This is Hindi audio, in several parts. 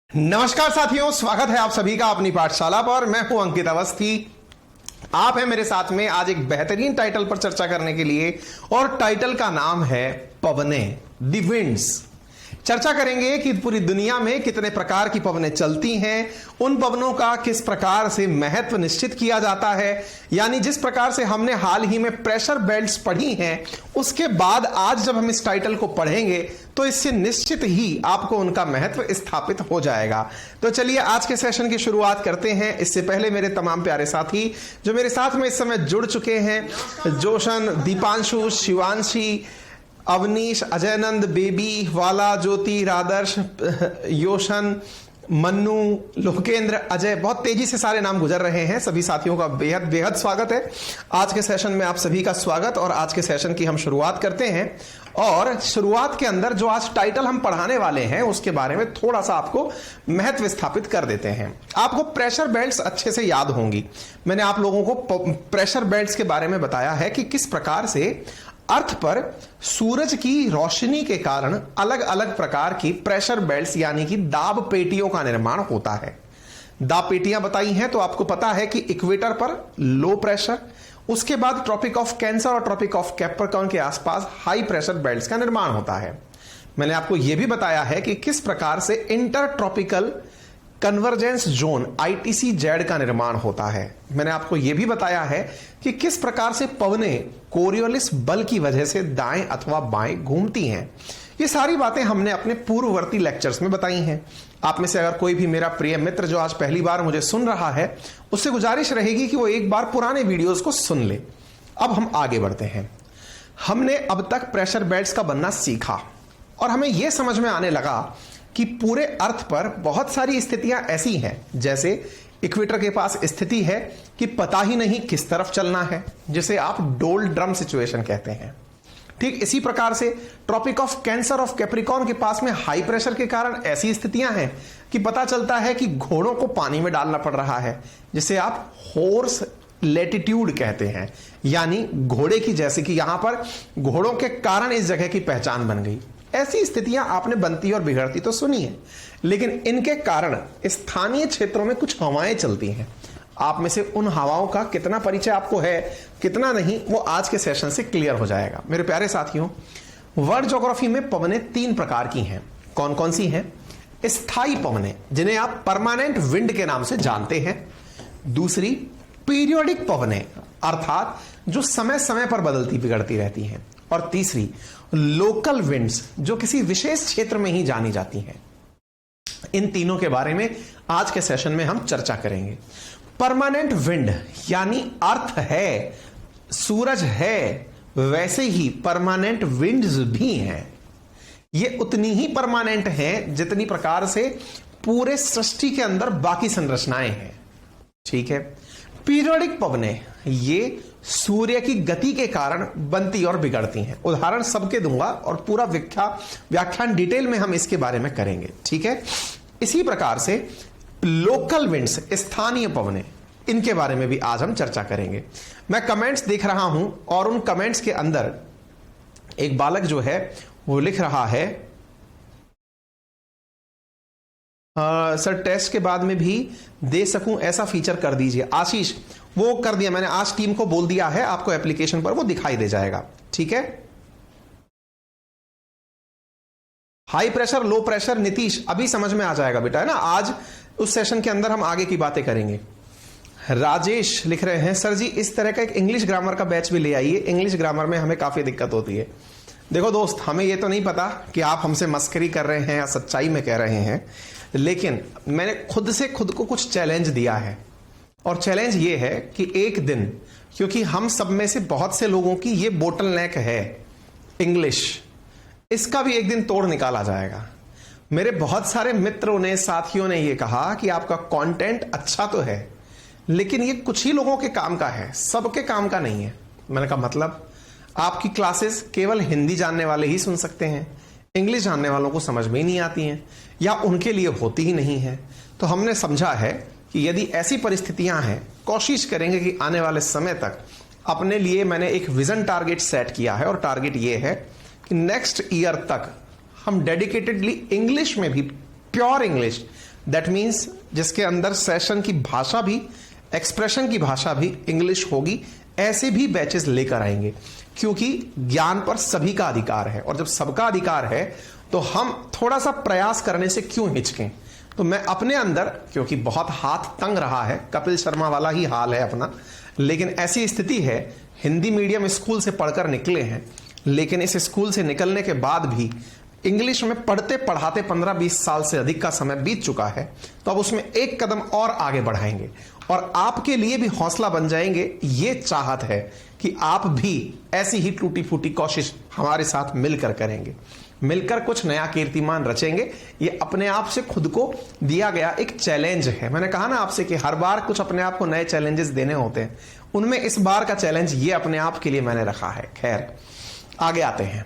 नमस्कार साथियों, स्वागत है आप सभी का अपनी पाठशाला पर। मैं हूं अंकित अवस्थी। आप हैं मेरे साथ में आज एक बेहतरीन टाइटल पर चर्चा करने के लिए, और टाइटल का नाम है पवनें, द विंड्स। चर्चा करेंगे कि पूरी दुनिया में कितने प्रकार की पवनें चलती हैं, उन पवनों का किस प्रकार से महत्व निश्चित किया जाता है। यानी जिस प्रकार से हमने हाल ही में प्रेशर बेल्ट्स पढ़ी हैं, उसके बाद आज जब हम इस टाइटल को पढ़ेंगे तो इससे निश्चित ही आपको उनका महत्व स्थापित हो जाएगा। तो चलिए आज के सेशन की शुरुआत करते हैं। इससे पहले मेरे तमाम प्यारे साथी जो मेरे साथ में इस समय जुड़ चुके हैं, जोशन, दीपांशु, शिवांशी, अवनीश, अजयनंद, बेबी, वाला, ज्योति, रादर्श, योशन, मन्नू, लोकेंद्र, अजय, बहुत तेजी से सारे नाम गुजर रहे हैं। सभी साथियों का बेहद बेहद स्वागत है आज के सेशन में। आप सभी का स्वागत। और आज के सेशन की हम शुरुआत करते हैं, और शुरुआत के अंदर जो आज टाइटल हम पढ़ाने वाले हैं उसके बारे में थोड़ा सा आपको महत्व स्थापित कर देते हैं। आपको प्रेशर बेल्ट्स अच्छे से याद होंगी। मैंने आप लोगों को प्रेशर बेल्ट्स के बारे में बताया है कि किस प्रकार से अर्थ पर सूरज की रोशनी के कारण अलग अलग प्रकार की प्रेशर बेल्ट्स यानी कि दाब पेटियों का निर्माण होता है। दाब पेटियां बताई हैं तो आपको पता है कि इक्वेटर पर लो प्रेशर, उसके बाद ट्रॉपिक ऑफ कैंसर और ट्रॉपिक ऑफ कैप्रिकॉर्न के आसपास हाई प्रेशर बेल्ट्स का निर्माण होता है। मैंने आपको यह भी बताया है कि किस प्रकार से inter tropical convergence zone ITC Z का निर्माण होता है। मैंने आपको यह भी बताया है कि किस प्रकार से पवनें कोरियोलिस बल की वजह से दाएं अथवा बाएं घूमती हैं। ये सारी बातें हमने अपने पूर्ववर्ती लेक्चर्स में बताई हैं। आप में से अगर कोई भी मेरा प्रिय मित्र जो आज पहली बार मुझे सुन रहा है, उससे गुजारिश रहेगी कि वो एक बार पुराने वीडियोस को सुन ले। अब हम आगे बढ़ते हैं। हमने अब तक प्रेशर बेल्ट्स का बनना सीखा और हमें यह समझ में आने लगा कि पूरे अर्थ पर बहुत सारी स्थितियां ऐसी हैं, जैसे इक्वेटर के पास स्थिति है कि पता ही नहीं किस तरफ चलना है, जिसे आप डोल ड्रम सिचुएशन कहते हैं। ठीक इसी प्रकार से tropic of cancer of capricorn के पास में हाई प्रेशर के कारण ऐसी स्थितियां हैं कि पता चलता है कि घोड़ों को पानी में डालना पड़ रहा है, जिसे आप हॉर्स लेटिट्यूड कहते हैं। यानी घोड़े की, जैसे कि यहां पर घोड़ों के कारण इस जगह की पहचान बन गई। ऐसी स्थितियां आपने बनती और बिगड़ती तो सुनी है, लेकिन इनके कारण स्थानीय क्षेत्रों में कुछ हवाएं चलती हैं। आप में से उन हवाओं का कितना परिचय आपको है, कितना नहीं, वो आज के सेशन से क्लियर हो जाएगा। मेरे प्यारे साथियों, वर्ल्ड ज्योग्राफी में पवनें 3 प्रकार की हैं। कौन कौन सी हैं? स्थायी पवनें, जिन्हें आप परमानेंट विंड के नाम से जानते हैं। दूसरी पीरियोडिक पवनें, अर्थात जो समय समय पर बदलती बिगड़ती रहती हैं। और तीसरी लोकल विंड्स, जो किसी विशेष क्षेत्र में ही जानी जाती हैं। इन तीनों के बारे में आज के सेशन में हम चर्चा करेंगे। परमानेंट विंड यानी अर्थ है, सूरज है, वैसे ही परमानेंट विंड्स भी हैं। ये उतनी ही परमानेंट हैं जितनी प्रकार से पूरे सृष्टि के अंदर बाकी संरचनाएं हैं। ठीक है। पीरियोडिक पवनें ये सूर्य की गति के कारण बनती और बिगड़ती हैं। उदाहरण सबके दूंगा और पूरा व्याख्यान डिटेल में हम इसके बारे में करेंगे। ठीक है। इसी प्रकार से लोकल विंड्स, स्थानीय पवनें, इनके बारे में भी आज हम चर्चा करेंगे। मैं कमेंट्स देख रहा हूं और उन कमेंट्स के अंदर एक बालक जो है वो लिख रहा है, सर टेस्ट के बाद में भी दे सकूं ऐसा फीचर कर दीजिए। आशीष, वो कर दिया मैंने, आज टीम को बोल दिया है, आपको एप्लीकेशन पर वो दिखाई दे जाएगा। ठीक है। High pressure, low pressure, Nitish अभी समझ में आ जाएगा बेटा, है ना। आज उस सेशन के अंदर हम आगे की बातें करेंगे। राजेश लिख रहे हैं, सर जी इस तरह का एक इंग्लिश ग्रामर का बैच भी ले आइए, इंग्लिश ग्रामर में हमें काफी दिक्कत होती है। देखो दोस्त, हमें यह तो नहीं पता कि आप हमसे मस्करी कर रहे हैं या सच्चाई में कह रहे हैं, लेकिन मैंने खुद से खुद को कुछ चैलेंज दिया है। और चैलेंज ये है कि एक दिन, क्योंकि हम सब में से बहुत से लोगों की ये बोटल नेक है इंग्लिश, इसका भी एक दिन तोड़ निकाला जाएगा। मेरे बहुत सारे मित्रों ने, साथियों ने ये कहा कि आपका कंटेंट अच्छा तो है, लेकिन ये कुछ ही लोगों के काम का है, सबके काम का नहीं है। मैंने कहा मतलब आपकी क्लासेस केवल हिंदी जानने वाले ही सुन सकते हैं, इंग्लिश जानने वालों को समझ में ही नहीं आती हैं, या उनके लिए होती ही नहीं है। तो हमने समझा है कि यदि ऐसी परिस्थितियां हैं, कोशिश करेंगे कि आने वाले समय तक अपने लिए मैंने एक विजन टारगेट सेट किया है, और टारगेट ये है कि नेक्स्ट ईयर तक हम डेडिकेटेडली इंग्लिश में भी, प्योर इंग्लिश दैट मीन्स जिसके अंदर सेशन की भाषा भी, एक्सप्रेशन की भाषा भी इंग्लिश होगी, ऐसे भी बैचेस लेकर आएंगे, क्योंकि ज्ञान पर सभी का अधिकार है। और जब सबका अधिकार है तो हम थोड़ा सा प्रयास करने से क्यों हिचकें। तो मैं अपने अंदर, क्योंकि बहुत हाथ तंग रहा है, कपिल शर्मा वाला ही हाल है अपना, लेकिन ऐसी स्थिति है, हिंदी मीडियम स्कूल से पढ़कर निकले हैं, लेकिन इस स्कूल से निकलने के बाद भी इंग्लिश में पढ़ते पढ़ाते 15-20 साल से अधिक का समय बीत चुका है। तो अब उसमें एक कदम और आगे बढ़ाएंगे और आपके लिए भी हौसला बन जाएंगे। ये चाहत है कि आप भी ऐसी ही टूटी फूटी कोशिश हमारे साथ मिलकर करेंगे, मिलकर कुछ नया कीर्तिमान रचेंगे। ये अपने आप से खुद को दिया गया एक चैलेंज है। मैंने कहा ना आपसे कि हर बार कुछ अपने आप को नए चैलेंजेस देने होते हैं, उनमें इस बार का चैलेंज ये अपने आप के लिए मैंने रखा है। खैर आगे आते हैं।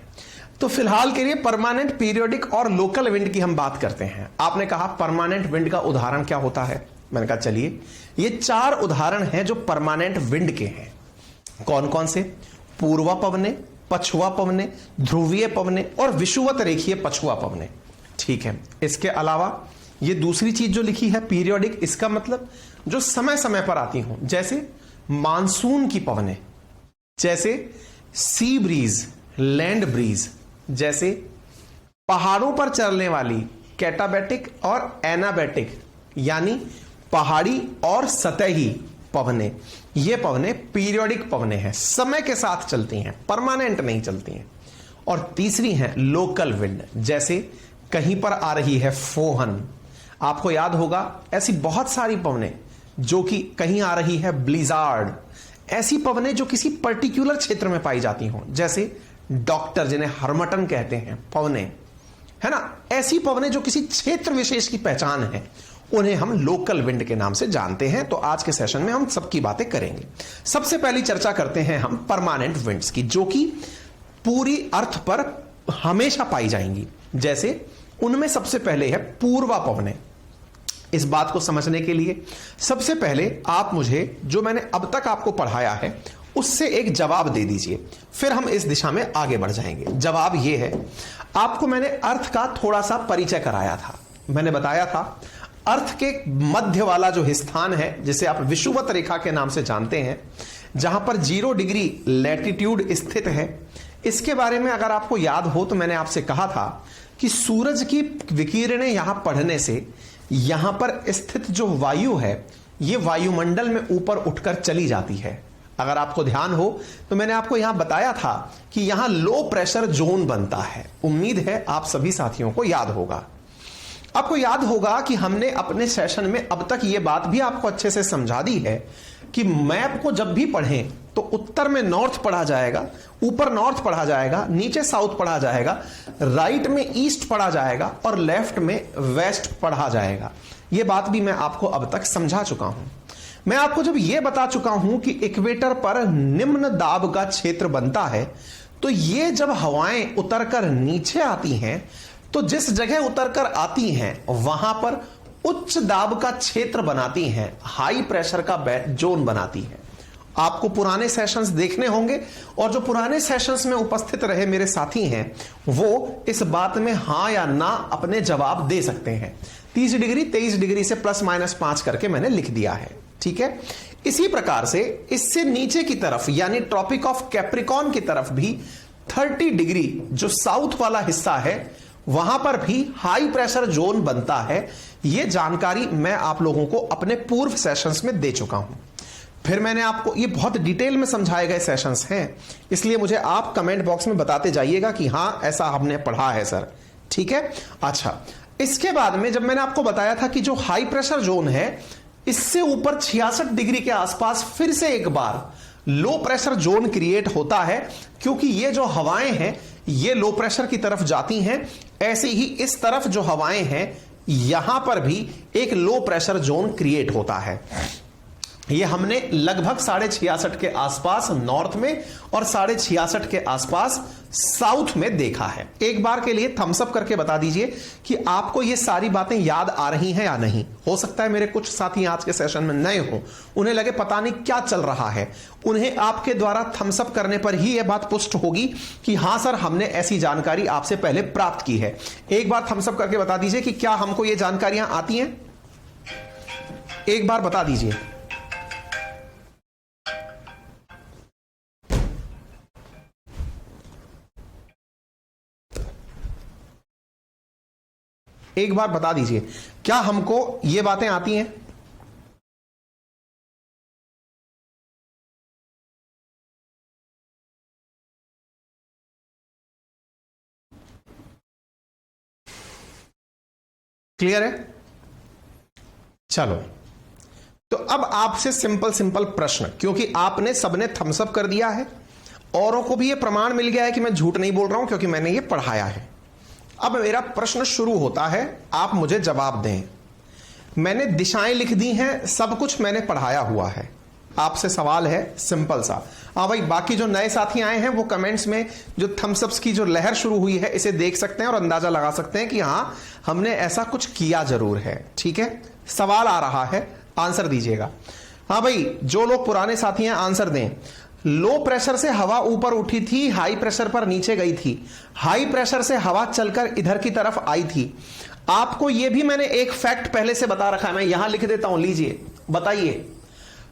तो फिलहाल के लिए परमानेंट, पीरियोडिक और लोकल विंड की हम बात करते हैं। आपने कहा परमानेंट विंड का उदाहरण क्या होता है। मैंने कहा चलिए ये 4 उदाहरण हैं जो परमानेंट विंड के हैं। कौन कौन से? पूर्वा पवने, पछुआ पवने, ध्रुवीय पवने और विषुवत रेखीय पछुआ पवने। ठीक है, इसके अलावा ये दूसरी चीज जो लिखी है पीरियोडिक, इसका मतलब जो समय समय पर आती हो, जैसे मानसून की पवने, जैसे सी ब्रीज, लैंड ब्रीज, जैसे पहाड़ों पर चलने वाली कैटाबैटिक और एनाबैटिक यानी पहाड़ी और सतही पवने। ये पवने पीरियोडिक पवने हैं, समय के साथ चलती हैं, परमानेंट नहीं चलती हैं। और तीसरी है लोकल विंड, जैसे कहीं पर आ रही है फोहन। आपको याद होगा ऐसी बहुत सारी पवने जो कि कहीं आ रही है ब्लिजार्ड, ऐसी पवने जो किसी पर्टिकुलर क्षेत्र में पाई जाती हों, जैसे डॉक्टर जिन्हें हर्मटन कहते हैं पवने, है ना। ऐसी पवने जो किसी क्षेत्र विशेष की पहचान है, उन्हें हम लोकल विंड के नाम से जानते हैं। तो आज के सेशन में हम सबकी बातें करेंगे। सबसे पहली चर्चा करते हैं हम परमानेंट विंड्स की, जो कि पूरी अर्थ पर हमेशा पाई जाएंगी। जैसे उनमें सबसे पहले है पूर्वा पवने। इस बात को समझने के लिए सबसे पहले आप मुझे जो मैंने अब तक आपको पढ़ाया है उससे एक जवाब दे दीजिए, फिर हम इस दिशा में आगे बढ़ जाएंगे। जवाब यह है, आपको मैंने अर्थ का थोड़ा सा परिचय कराया था। मैंने बताया था अर्थ के मध्य वाला जो स्थान है, जिसे आप विषुवत रेखा के नाम से जानते हैं, जहां पर 0 डिग्री लैटिट्यूड स्थित है, इसके बारे में अगर आपको याद हो तो मैंने आपसे कहा था कि सूरज की विकिरणें यहां पड़ने से यहां पर स्थित जो वायु है, यह वायुमंडल में ऊपर उठकर चली जाती है। अगर आपको ध्यान हो तो मैंने आपको यहां बताया था कि यहां लो प्रेशर जोन बनता है। उम्मीद है आप सभी साथियों को याद होगा। आपको याद होगा कि हमने अपने सेशन में अब तक यह बात भी आपको अच्छे से समझा दी है कि मैप को जब भी पढ़ें तो उत्तर में नॉर्थ पढ़ा जाएगा, ऊपर नॉर्थ पढ़ा जाएगा, नीचे साउथ पढ़ा जाएगा, राइट में ईस्ट पढ़ा जाएगा और लेफ्ट में वेस्ट पढ़ा जाएगा। यह बात भी मैं आपको अब तक समझा चुका हूं। मैं आपको जब यह बता चुका हूं कि इक्वेटर पर निम्न दाब का क्षेत्र बनता है, तो यह जब हवाएं उतरकर नीचे आती हैं तो जिस जगह उतरकर आती हैं वहां पर उच्च दाब का क्षेत्र बनाती हैं, हाई प्रेशर का जोन बनाती हैं। आपको पुराने सेशंस देखने होंगे और जो पुराने सेशंस में उपस्थित रहे मेरे साथी हैं वो इस बात में हां या ना अपने जवाब दे सकते हैं। 30 डिग्री 23 डिग्री से +-5 करके मैंने लिख दिया है, ठीक है। इसी प्रकार से इससे नीचे की तरफ यानी ट्रॉपिक ऑफ कैप्रिकॉर्न की तरफ भी 30 डिग्री जो साउथ वाला हिस्सा है वहां पर भी हाई प्रेशर जोन बनता है। यह जानकारी मैं आप लोगों को अपने पूर्व सेशंस में दे चुका हूं। फिर मैंने आपको ये बहुत डिटेल में समझाए गए सेशंस हैं, इसलिए मुझे आप कमेंट बॉक्स में बताते जाइएगा कि हां ऐसा हमने पढ़ा है सर, ठीक है। अच्छा, इसके बाद में जब मैंने आपको बताया था कि जो हाई प्रेशर जोन है इससे ऊपर 66 डिग्री के आसपास फिर से एक बार लो प्रेशर जोन क्रिएट होता है, क्योंकि ये जो हवाएं हैं ये लो प्रेशर की तरफ जाती हैं। ऐसे ही इस तरफ जो हवाएं हैं यहां पर भी एक लो प्रेशर जोन क्रिएट होता है। ये हमने लगभग 66.5 के आसपास नॉर्थ में और 66.5 के आसपास साउथ में देखा है। एक बार के लिए थम्स अप करके बता दीजिए कि आपको ये सारी बातें याद आ रही हैं या नहीं। हो सकता है मेरे कुछ साथी आज के सेशन में नए हों, उन्हें लगे पता नहीं क्या चल रहा है, उन्हें आपके द्वारा थम्स अप करने पर ही यह बात पुष्ट होगी कि हां सर हमने ऐसी जानकारी आपसे पहले प्राप्त की है। एक बार थम्स अप करके बता दीजिए कि क्या हमको ये जानकारियां आती हैं। एक बार बता दीजिए। एक बार बता दीजिए, क्या हमको ये बातें आती हैं? क्लियर है? चलो, तो अब आपसे सिंपल सिंपल प्रश्न, क्योंकि आपने सबने थम्स अप कर दिया है, औरों को भी ये प्रमाण मिल गया है कि मैं झूठ नहीं बोल रहा हूं, क्योंकि मैंने ये पढ़ाया है। अब मेरा प्रश्न शुरू होता है, आप मुझे जवाब दें। मैंने दिशाएं लिख दी हैं, सब कुछ मैंने पढ़ाया हुआ है। आपसे सवाल है सिंपल सा। हाँ भाई, बाकी जो नए साथी आए हैं वो कमेंट्स में जो थम्स अप्स की जो लहर शुरू हुई है इसे देख सकते हैं और अंदाजा लगा सकते हैं कि हां, हमने ऐसा कुछ किया जरूर है। ठीक है, सवाल आ रहा है, आंसर दीजिएगा। हाँ भाई, जो लोग पुराने साथी हैं आंसर दें। लो प्रेशर से हवा ऊपर उठी थी, हाई प्रेशर पर नीचे गई थी। हाई प्रेशर से हवा चलकर इधर की तरफ आई थी। आपको यह भी मैंने एक फैक्ट पहले से बता रखा है, मैं यहां लिख देता हूं, लीजिए बताइए।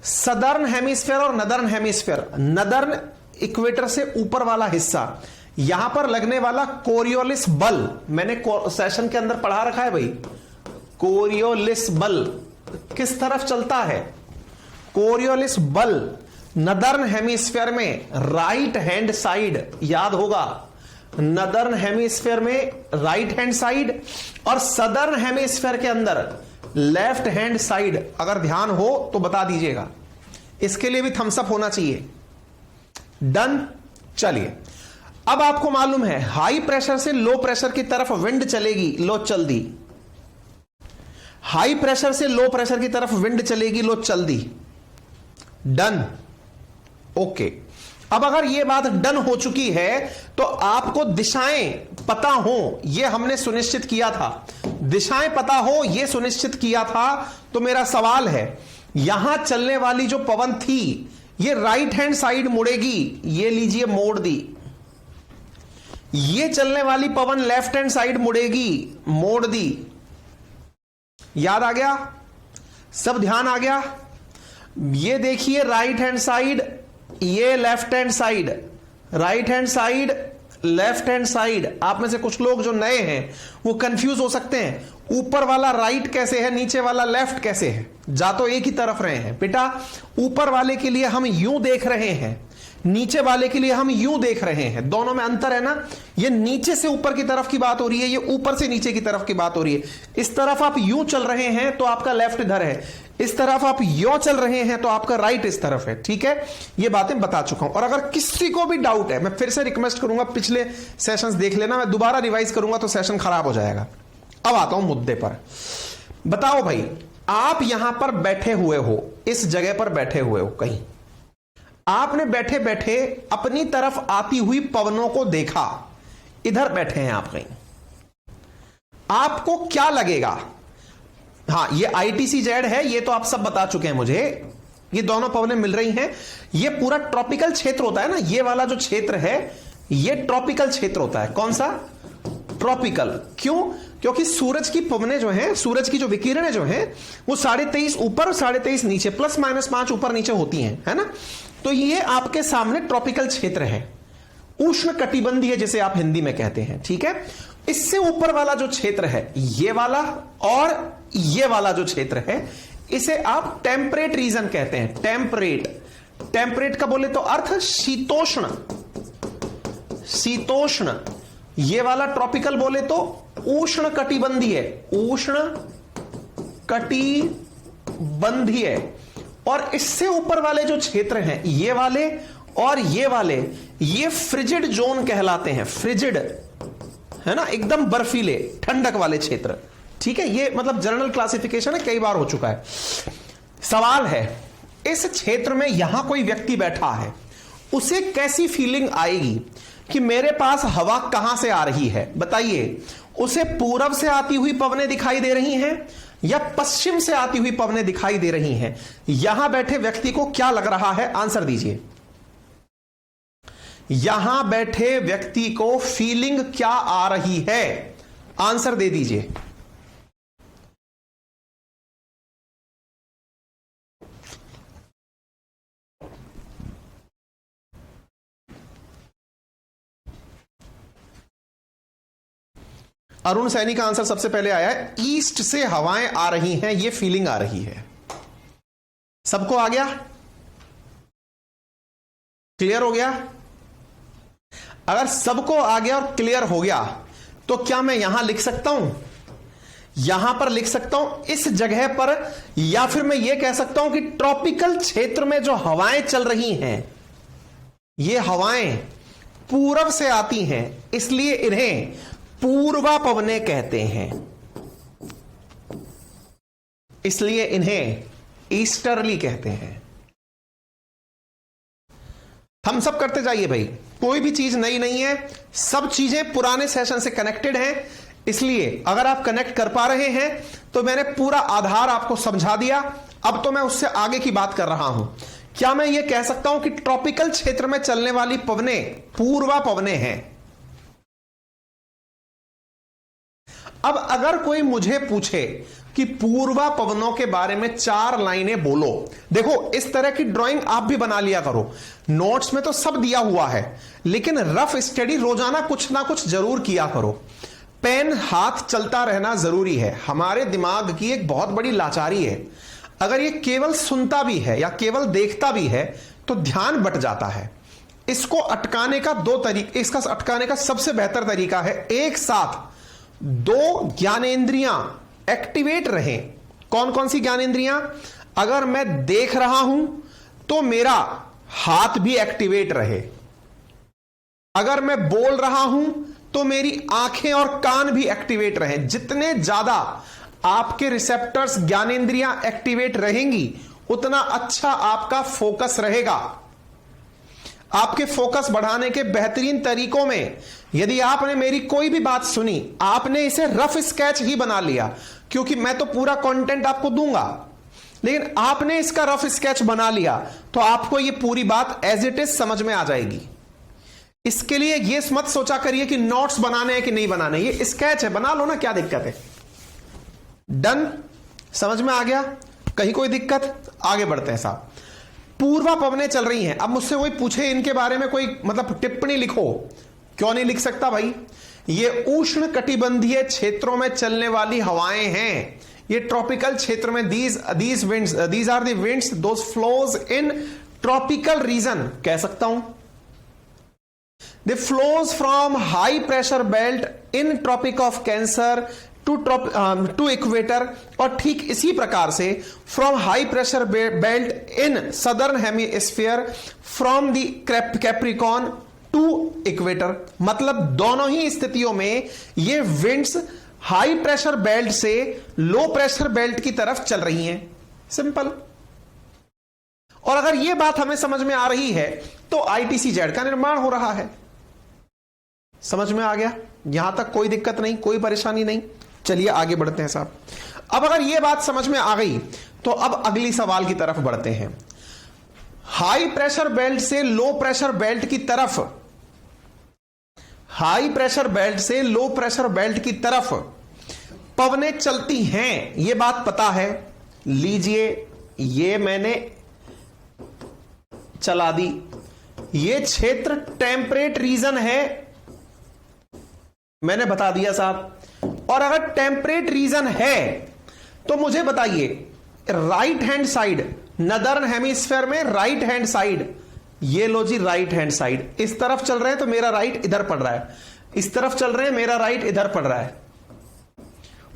सदर्न हेमिस्फेयर और नदर्न हेमिस्फेयर, नदर्न इक्वेटर से ऊपर वाला हिस्सा, यहां पर लगने वाला कोरियोलिस बल मैंने सेशन के अंदर पढ़ा रखा है भाई। कोरियोलिस बल किस तरफ चलता है? कोरियोलिस बल नदर्न हेमिस्फेयर में राइट हैंड साइड, याद होगा, नदर्न हेमिस्फेयर में राइट हैंड साइड और सदर्न हेमिस्फेयर के अंदर लेफ्ट हैंड साइड। अगर ध्यान हो तो बता दीजिएगा, इसके लिए भी थम्स अप होना चाहिए। डन। चलिए, अब आपको मालूम है हाई प्रेशर से लो प्रेशर की तरफ विंड चलेगी, लो चल दी। हाई प्रेशर से लो प्रेशर की तरफ विंड चलेगी, लो चल दी। डन। ओके, अब अगर यह बात डन हो चुकी है तो आपको दिशाएं पता हो, यह हमने सुनिश्चित किया था। दिशाएं पता हो यह सुनिश्चित किया था। तो मेरा सवाल है, यहां चलने वाली जो पवन थी ये राइट हैंड साइड मुड़ेगी, ये लीजिए मोड़ दी। ये चलने वाली पवन लेफ्ट हैंड साइड मुड़ेगी, मोड़ दी। याद आ गया? सब ध्यान आ गया? ये देखिए राइट हैंड साइड, ये left hand side, right hand side, left hand side. आप में से कुछ लोग जो नए हैं वो कंफ्यूज हो सकते हैं, ऊपर वाला राइट कैसे है, नीचे वाला लेफ्ट कैसे है। जा तो एक ही तरफ रहे हैं बेटा। ऊपर वाले के लिए हम यूं देख रहे हैं, नीचे वाले के लिए हम यूं देख रहे हैं, दोनों में अंतर है ना। ये नीचे से ऊपर की तरफ की बात हो रही है, ये ऊपर से नीचे की तरफ की बात हो रही है। इस तरफ आप यूं चल रहे हैं तो आपका लेफ्ट इधर है, इस तरफ आप यो चल रहे हैं तो आपका राइट इस तरफ है। ठीक है, ये बातें बता चुका हूं। और अगर किसी को भी डाउट है, मैं फिर से रिक्वेस्ट करूंगा, पिछले सेशंस देख लेना, मैं दोबारा रिवाइज करूंगा तो सेशन खराब हो जाएगा। अब आता हूं मुद्दे पर। बताओ भाई, आप यहां पर बैठे हुए हो, इस जगह पर बैठे हुए हो, कहीं आपने बैठे बैठे अपनी तरफ आती हुई पवनों को देखा, इधर बैठे हैं आप कहीं, आपको क्या लगेगा? हाँ, ये ITC-Z है, ये तो आप सब बता चुके हैं मुझे। ये दोनों पवनें मिल रही हैं। ये पूरा ट्रॉपिकल क्षेत्र होता है ना, ये वाला जो क्षेत्र है ये ट्रॉपिकल क्षेत्र होता है। कौन सा? ट्रॉपिकल। क्यों? क्योंकि सूरज की पवनें जो हैं, सूरज की जो विकिरणें जो हैं वो 23.5 ऊपर और 23.5 नीचे, ±5 ऊपर नीचे होती हैं, है ना। तो ये आपके सामने ट्रॉपिकल क्षेत्र है, उष्ण कटिबंधीय जिसे आप हिंदी में कहते हैं। ठीक है, इससे ऊपर वाला जो क्षेत्र है, ये वाला और ये वाला जो क्षेत्र है, इसे आप टेम्परेट रीजन कहते हैं। टेम्परेट, टेम्परेट का बोले तो अर्थ शीतोष्ण, शीतोष्ण। ये वाला ट्रॉपिकल बोले तो उष्ण कटिबंधीय, उष्ण कटिबंधीय। और इससे ऊपर वाले जो क्षेत्र हैं, ये वाले और ये वाले, ये फ्रिजिड जोन कहलाते हैं। फ्रिजिड है ना, एकदम बर्फीले, ठंडक वाले क्षेत्र। ठीक है, ये मतलब जनरल क्लासिफिकेशन है, कई बार हो चुका है। सवाल है, इस क्षेत्र में यहां कोई व्यक्ति बैठा है, उसे कैसी फीलिंग आएगी कि मेरे पास हवा कहां से आ रही है? बताइए, उसे पूरब से आती हुई पवनें दिखाई दे रही हैं या पश्चिम से आती हुई पवनें दिखाई दे रही हैं? यहां बैठे व्यक्ति को क्या लग रहा है? आंसर दीजिए। यहां बैठे व्यक्ति को फीलिंग क्या आ रही है? आंसर दे दीजिए। अरुण सैनी का आंसर सबसे पहले आया है, ईस्ट से हवाएं आ रही हैं, ये फीलिंग आ रही है। सबको आ गया? क्लियर हो गया? अगर सबको आ गया और क्लियर हो गया तो क्या मैं यहां लिख सकता हूं, यहां पर लिख सकता हूं इस जगह पर, या फिर मैं यह कह सकता हूं कि ट्रॉपिकल क्षेत्र में जो हवाएं चल रही हैं, ये हवाएं पूरब से आती हैं, इसलिए इन्हें पूर्वा पवने कहते हैं, इसलिए इन्हें ईस्टर्ली कहते हैं। हम सब करते जाइए भाई, कोई भी चीज नई नहीं है, सब चीजें पुराने सेशन से कनेक्टेड हैं, इसलिए अगर आप कनेक्ट कर पा रहे हैं तो मैंने पूरा आधार आपको समझा दिया। अब तो मैं उससे आगे की बात कर रहा हूं। क्या मैं यह कह सकता हूं कि ट्रॉपिकल क्षेत्र में चलने वाली पवनें पूर्वा पवनें हैं? अब अगर कोई मुझे पूछे कि पूर्वा पवनों के बारे में 4 लाइनें बोलो, देखो इस तरह की ड्राइंग आप भी बना लिया करो, नोट्स में तो सब दिया हुआ है, लेकिन रफ स्टडी रोजाना कुछ ना कुछ जरूर किया करो। पेन हाथ चलता रहना जरूरी है। हमारे दिमाग की एक बहुत बड़ी लाचारी है, अगर ये केवल सुनता भी है या केवल देखता भी है तो ध्यान बट जाता है। इसको अटकाने का 2 तरीके, इसका अटकाने का सबसे बेहतर तरीका है एक साथ 2 ज्ञानेंद्रियां एक्टिवेट रहें। कौन कौन सी ज्ञानेंद्रियां? अगर मैं देख रहा हूं तो मेरा हाथ भी एक्टिवेट रहे, अगर मैं बोल रहा हूं तो मेरी आंखें और कान भी एक्टिवेट रहें। जितने ज्यादा आपके रिसेप्टर्स ज्ञानेंद्रियां एक्टिवेट रहेंगी उतना अच्छा आपका फोकस रहेगा। आपके फोकस बढ़ाने के बेहतरीन तरीकों में, यदि आपने मेरी कोई भी बात सुनी, आपने इसे रफ स्केच ही बना लिया, क्योंकि मैं तो पूरा कंटेंट आपको दूंगा, लेकिन आपने इसका रफ स्केच बना लिया तो आपको यह पूरी बात एज इट इज समझ में आ जाएगी। इसके लिए यह मत सोचा करिए कि नोट्स बनाने हैं कि नहीं बनाने, ये स्केच है, बना लो ना, क्या दिक्कत है। डन? समझ में आ गया? कहीं कोई दिक्कत? आगे बढ़ते हैं साहब। पूर्वा पवनें चल रही हैं। अब मुझसे कोई पूछे इनके बारे में कोई मतलब टिप्पणी लिखो, क्यों नहीं लिख सकता भाई? ये उष्ण कटिबंधीय क्षेत्रों में चलने वाली हवाएं हैं, ये ट्रॉपिकल क्षेत्र में these are the winds those flows in tropical region, कह सकता हूं। They flows from high pressure belt in tropic of Cancer to equator, और ठीक इसी प्रकार से from high pressure belt in southern hemisphere from the Capricorn to equator. मतलब दोनों ही स्थितियों में ये विंड्स हाई प्रेशर बेल्ट से लो प्रेशर बेल्ट की तरफ चल रही हैं। सिंपल। और अगर यह बात हमें समझ में आ रही है तो ITCZ का निर्माण हो रहा है। समझ में आ गया? यहां तक कोई दिक्कत नहीं, कोई परेशानी नहीं। चलिए आगे बढ़ते हैं साहब। अब अगर यह बात समझ में आ गई तो अब अगली सवाल की तरफ बढ़ते हैं। हाई प्रेशर बेल्ट से लो प्रेशर बेल्ट की तरफ, हाई प्रेशर बेल्ट से लो प्रेशर बेल्ट की तरफ पवनें चलती हैं, यह बात पता है। लीजिए, यह मैंने चला दी। यह क्षेत्र टेम्परेट रीजन है, मैंने बता दिया साहब। और अगर टेम्परेट रीजन है तो मुझे बताइए, right hand side, northern hemisphere में राइट हैंड साइड, ये लो जी राइट हैंड साइड, इस तरफ चल रहे हैं तो मेरा राइट इधर पड़ रहा है, इस तरफ चल रहे हैं मेरा राइट इधर पड़ रहा है।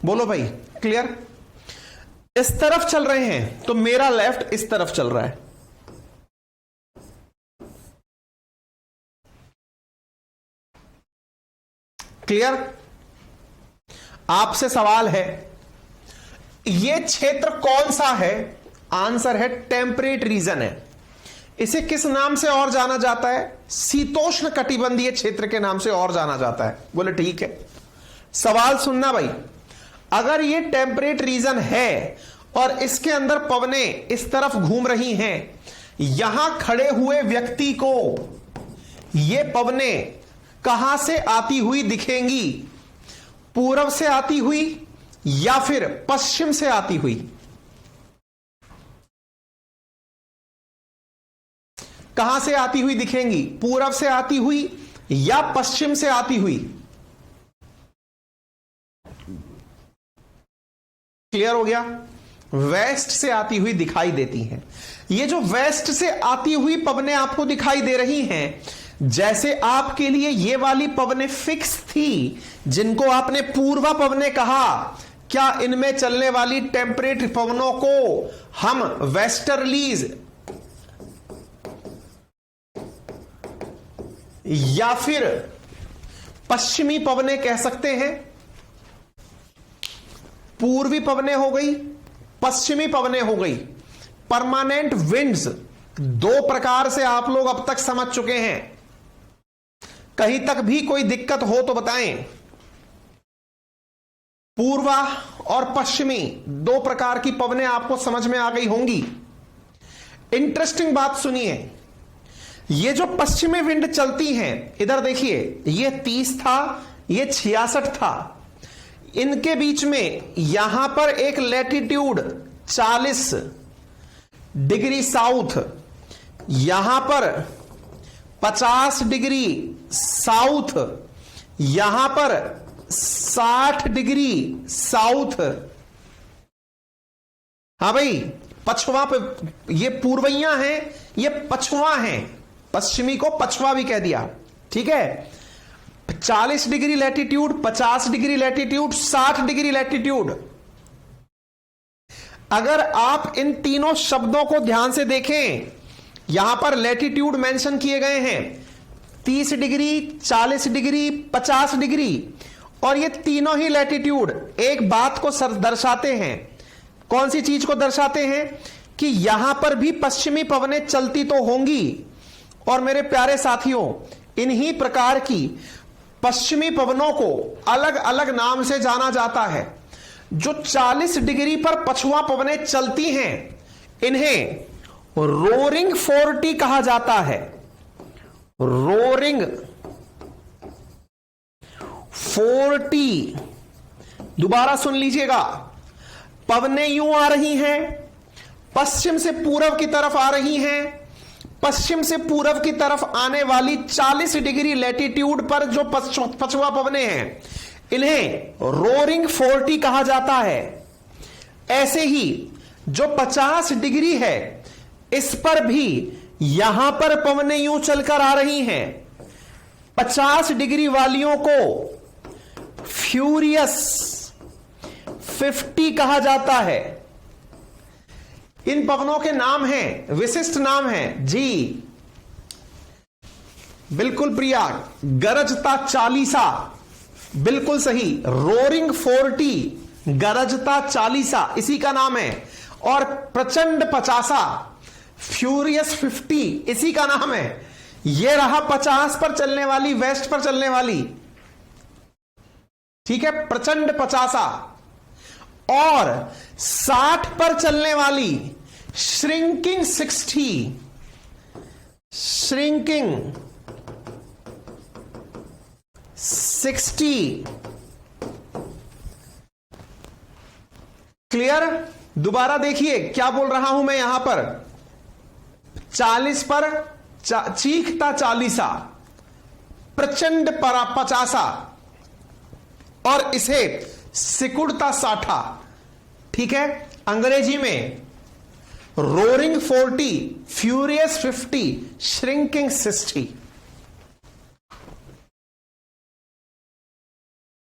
बोलो भाई, क्लियर? इस तरफ चल रहे हैं तो मेरा लेफ्ट इस तरफ चल रहा है। क्लियर? आपसे सवाल है, यह क्षेत्र कौन सा है? आंसर है टेम्परेट रीजन है। इसे किस नाम से और जाना जाता है? शीतोष्ण कटिबंधीय क्षेत्र के नाम से और जाना जाता है। बोले ठीक है। सवाल सुनना भाई, अगर यह टेम्परेट रीजन है और इसके अंदर पवनें इस तरफ घूम रही हैं, यहां खड़े हुए व्यक्ति को यह पवनें कहां से आती हुई दिखेंगी? पूर्व से आती हुई या फिर पश्चिम से आती हुई? कहां से आती हुई दिखेंगी? पूर्व से आती हुई या पश्चिम से आती हुई? क्लियर हो गया? वेस्ट से आती हुई दिखाई देती हैं। ये जो वेस्ट से आती हुई पवनें आपको दिखाई दे रही हैं, जैसे आपके लिए ये वाली पवनें फिक्स थी जिनको आपने पूर्वा पवनें कहा, क्या इनमें चलने वाली टेम्परेट पवनों को हम वेस्टर्लीज या फिर पश्चिमी पवनें कह सकते हैं? पूर्वी पवनें हो गई, पश्चिमी पवनें हो गई। परमानेंट विंड्स दो प्रकार से आप लोग अब तक समझ चुके हैं। कहीं तक भी कोई दिक्कत हो तो बताएं। पूर्वा और पश्चिमी दो प्रकार की पवनें आपको समझ में आ गई होंगी। इंटरेस्टिंग बात सुनिए, ये जो पश्चिमी विंड चलती हैं, इधर देखिए, ये 30 था, ये 66 था। इनके बीच में यहां पर एक लैटिट्यूड 40 डिग्री साउथ, यहां पर 50 डिग्री साउथ, यहां पर 60 डिग्री साउथ। हां भाई, पछवा पे ये पूर्वइयां हैं, ये पछवा हैं। पश्चिमी को पछवा भी कह दिया, ठीक है। 40 degree latitude, 50 degree latitude, 60 degree latitude. अगर आप इन तीनों शब्दों को ध्यान से देखें, यहां पर लैटिट्यूड मेंशन किए गए हैं 30 डिग्री, 40 डिग्री, 50 डिग्री, और ये तीनों ही लैटिट्यूड एक बात को दर्शाते हैं। कौन सी चीज को दर्शाते हैं? कि यहां पर भी पश्चिमी पवनें चलती तो होंगी, और मेरे प्यारे साथियों, इन्हीं प्रकार की पश्चिमी पवनों को अलग अलग नाम से जाना जाता है। जो 40 डिग्री पर पछुआ पवनें चलती हैं, इन्हें रोरिंग 40 कहा जाता है। रोरिंग 40। दोबारा सुन लीजिएगा, पवनें यूं आ रही हैं, पश्चिम से पूर्व की तरफ आ रही हैं। पश्चिम से पूर्व की तरफ आने वाली 40 डिग्री लैटिट्यूड पर जो पछुआ पवनें हैं, इन्हें रोरिंग 40 कहा जाता है। ऐसे ही जो 50 डिग्री है, इस पर भी यहां पर पवनें यूं चलकर आ रही हैं। 50 डिग्री वालियों को फ्यूरियस 50 कहा जाता है। इन पवनों के नाम हैं, विशिष्ट नाम हैं जी। बिल्कुल प्रिया, गरजता 40, बिल्कुल सही। रोरिंग 40, गरजता 40, इसी का नाम है। और प्रचंड 50, फ्यूरियस 50, इसी का नाम है। यह रहा 50 पर चलने वाली, वेस्ट पर चलने वाली, ठीक है, प्रचंड 50। और 60 पर चलने वाली श्रिंकिंग 60, श्रिंकिंग 60। क्लियर? दोबारा देखिए क्या बोल रहा हूं मैं यहां पर। 40 पर चीखता 40, प्रचंड 50, और इसे सिकुड़ता 60, ठीक है। अंग्रेजी में रोरिंग 40, फ्यूरियस 50, श्रिंकिंग 60।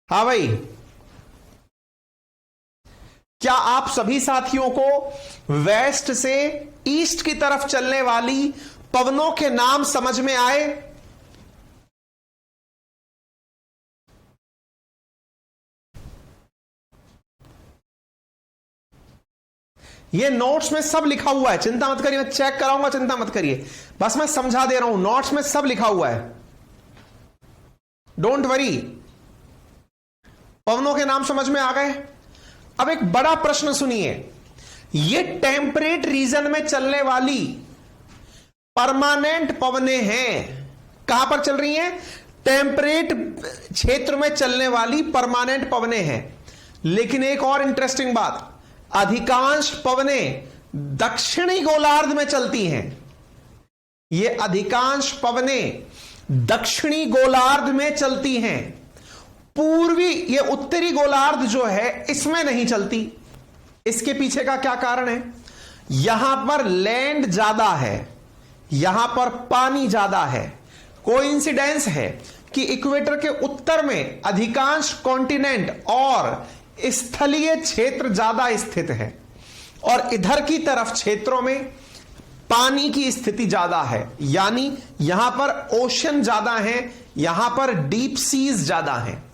हाँ भाई, क्या आप सभी साथियों को वेस्ट से ईस्ट की तरफ चलने वाली पवनों के नाम समझ में आए? ये नोट्स में सब लिखा हुआ है, चिंता मत करिए, मैं चेक कराऊंगा, चिंता मत करिए, बस मैं समझा दे रहा हूं। नोट्स में सब लिखा हुआ है, डोंट वरी। पवनों के नाम समझ में आ गए? अब एक बड़ा प्रश्न सुनिए, ये टेम्परेट रीजन में चलने वाली परमानेंट पवनें हैं। कहां पर चल रही हैं? टेम्परेट क्षेत्र में चलने वाली परमानेंट पवनें हैं। लेकिन एक और इंटरेस्टिंग बात, अधिकांश पवनें दक्षिणी गोलार्ध में चलती हैं। ये अधिकांश पवनें दक्षिणी गोलार्ध में चलती हैं। पूर्वी, ये उत्तरी गोलार्ध जो है, इसमें नहीं चलती। इसके पीछे का क्या कारण है? यहां पर लैंड ज्यादा है, यहां पर पानी ज्यादा है। कोइंसिडेंस है कि इक्वेटर के उत्तर में अधिकांश कॉन्टिनेंट और स्थलीय क्षेत्र ज्यादा स्थित है और इधर की तरफ क्षेत्रों में पानी की स्थिति ज्यादा है, यानी यहां पर ओशन ज्यादा है, यहां पर डीप सीज ज्यादा है।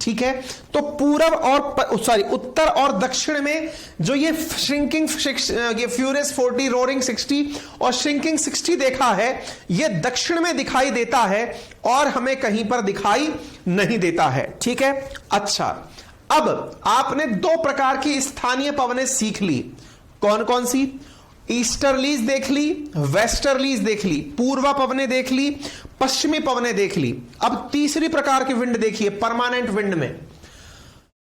ठीक है, तो पूरब और उत्तर और दक्षिण में जो ये श्रिंकिंग, ये फ्यूरियस 40, रोरिंग 60 और श्रिंकिंग 60 देखा है, ये दक्षिण में दिखाई देता है और हमें कहीं पर दिखाई नहीं देता है। ठीक है, अच्छा, अब आपने दो प्रकार की स्थानीय पवनें सीख ली। कौन कौन सी? ईस्टर्लीज देख ली, वेस्टर्लीज देख ली, पूर्वा पवनें देख ली, पश्चिमी पवनें देख ली। अब तीसरी प्रकार की विंड देखिए, परमानेंट विंड में।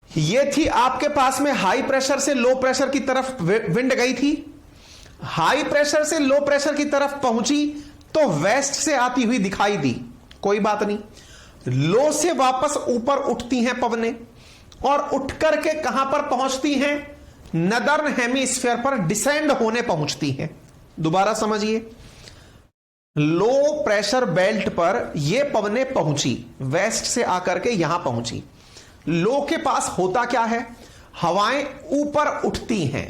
यह थी आपके पास में हाई प्रेशर से लो प्रेशर की तरफ विंड गई थी, हाई प्रेशर से लो प्रेशर की तरफ पहुंची तो वेस्ट से आती हुई दिखाई दी, कोई बात नहीं। लो से वापस ऊपर उठती हैं पवनें और उठ करके कहां पर पहुंचती हैं? नदर्न हेमिस्फीयर पर डिसेंड होने पहुंचती हैं। दोबारा समझिए, लो प्रेशर बेल्ट पर यह पवनें पहुंची, वेस्ट से आकर के यहां पहुंची। लो के पास होता क्या है? हवाएं ऊपर उठती हैं।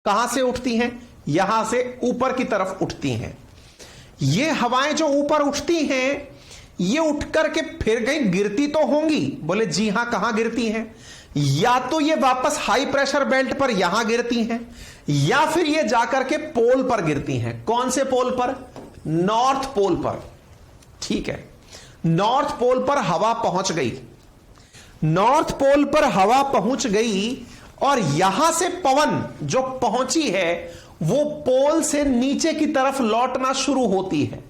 कहां से उठती हैं? यहां से ऊपर की तरफ उठती हैं। ये हवाएं जो ऊपर उठती हैं, ये उठ करके फिर कहीं गिरती तो होंगी। बोले जी हां, कहां गिरती हैं? या तो ये वापस हाई प्रेशर बेल्ट पर यहां गिरती हैं, या फिर ये जाकर के पोल पर गिरती हैं। कौन से पोल पर? नॉर्थ पोल पर। ठीक है, नॉर्थ पोल पर हवा पहुंच गई, नॉर्थ पोल पर हवा पहुंच गई और यहां से पवन जो पहुंची है वो पोल से नीचे की तरफ लौटना शुरू होती है।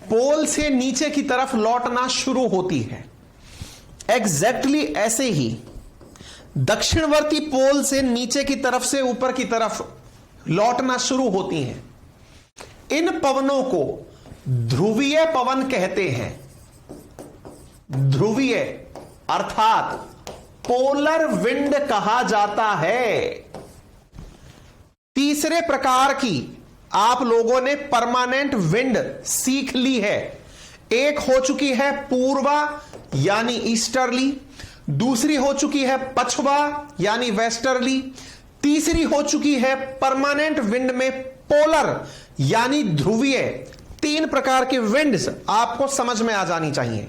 पोल से नीचे की तरफ लौटना शुरू होती है। एग्जैक्टली ऐसे ही दक्षिणवर्ती पोल से नीचे की तरफ से ऊपर की तरफ लौटना शुरू होती हैं। इन पवनों को ध्रुवीय पवन कहते हैं। ध्रुवीय अर्थात पोलर विंड कहा जाता है। तीसरे प्रकार की आप लोगों ने परमानेंट विंड सीख ली है। एक हो चुकी है पूर्वा यानी ईस्टर्ली, दूसरी हो चुकी है पछवा यानी वेस्टर्ली, तीसरी हो चुकी है परमानेंट विंड में पोलर यानी ध्रुवीय। तीन प्रकार के विंड्स आपको समझ में आ जानी चाहिए।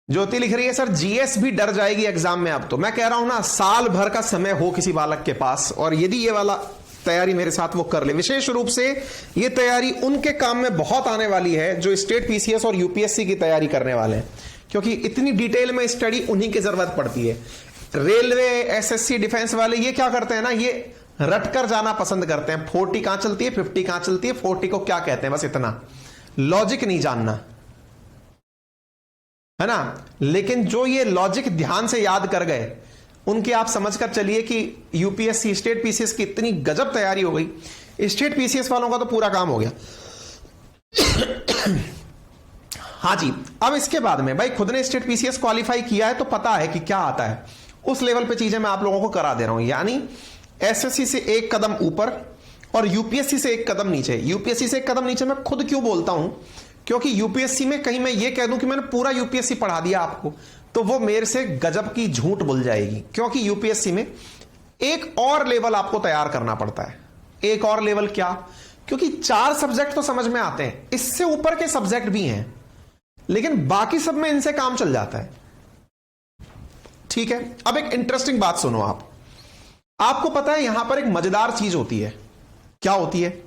ज्योति लिख रही है सर जीएस भी डर जाएगी एग्जाम में। अब तो मैं कह रहा हूं ना, साल भर का समय हो किसी बालक के पास और यदि ये वाला तैयारी मेरे साथ वो कर ले। विशेष रूप से ये तैयारी उनके काम में बहुत आने वाली है जो स्टेट पीसीएस और यूपीएससी की तैयारी करने वाले हैं, क्योंकि इतनी डिटेल में स्टडी उन्हीं की जरूरत पड़ती है। रेलवे, एसएससी, डिफेंस वाले ये क्या करते हैं ना, ये रट कर जाना पसंद करते हैं। 40 कहां चलती है, 50 कहां चलती है, 40 को क्या कहते हैं, बस इतना, लॉजिक नहीं जानना है ना। लेकिन जो ये लॉजिक ध्यान से याद कर गए उनके आप समझकर चलिए कि यूपीएससी, स्टेट पीसीएस की इतनी गजब तैयारी हो गई। स्टेट पीसीएस वालों का तो पूरा काम हो गया। हाँ जी, अब इसके बाद में भाई खुद ने स्टेट पीसीएस क्वालिफाई किया है तो पता है कि क्या आता है, उस लेवल पे चीजें मैं आप लोगों को करा दे रहा हूं। यानी एसएससी से एक कदम ऊपर और यूपीएससी से एक कदम नीचे। यूपीएससी से एक कदम नीचे मैं खुद क्यों बोलता हूं, क्योंकि यूपीएससी में कहीं मैं ये कह दूं कि मैंने पूरा यूपीएससी पढ़ा दिया आपको तो वो मेरे से गजब की झूठ बोल जाएगी। क्योंकि यूपीएससी में एक और लेवल आपको तैयार करना पड़ता है। एक और लेवल क्या? क्योंकि 4 सब्जेक्ट तो समझ में आते हैं, इससे ऊपर के सब्जेक्ट भी हैं, लेकिन बाकी सब में इनसे काम चल जाता है। ठीक है, अब एक इंटरेस्टिंग बात सुनो आप। आपको पता है यहां पर एक मजेदार चीज होती है। क्या होती है?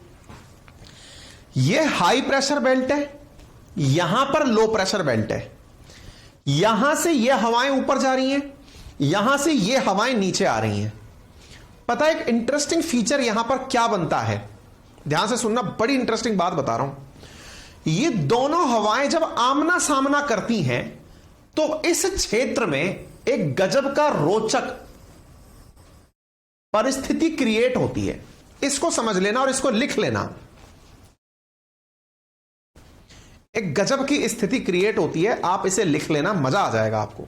यह हाई प्रेशर बेल्ट है, यहां पर लो प्रेशर बेल्ट है। यहां से यह हवाएं ऊपर जा रही हैं, यहां से यह हवाएं नीचे आ रही हैं। पता है एक इंटरेस्टिंग फीचर यहां पर क्या बनता है? ध्यान से सुनना, बड़ी इंटरेस्टिंग बात बता रहा हूं। ये दोनों हवाएं जब आमना सामना करती हैं तो इस क्षेत्र में एक गजब का रोचक परिस्थिति क्रिएट होती है। इसको समझ लेना और इसको लिख लेना। एक गजब की स्थिति क्रिएट होती है, आप इसे लिख लेना, मजा आ जाएगा आपको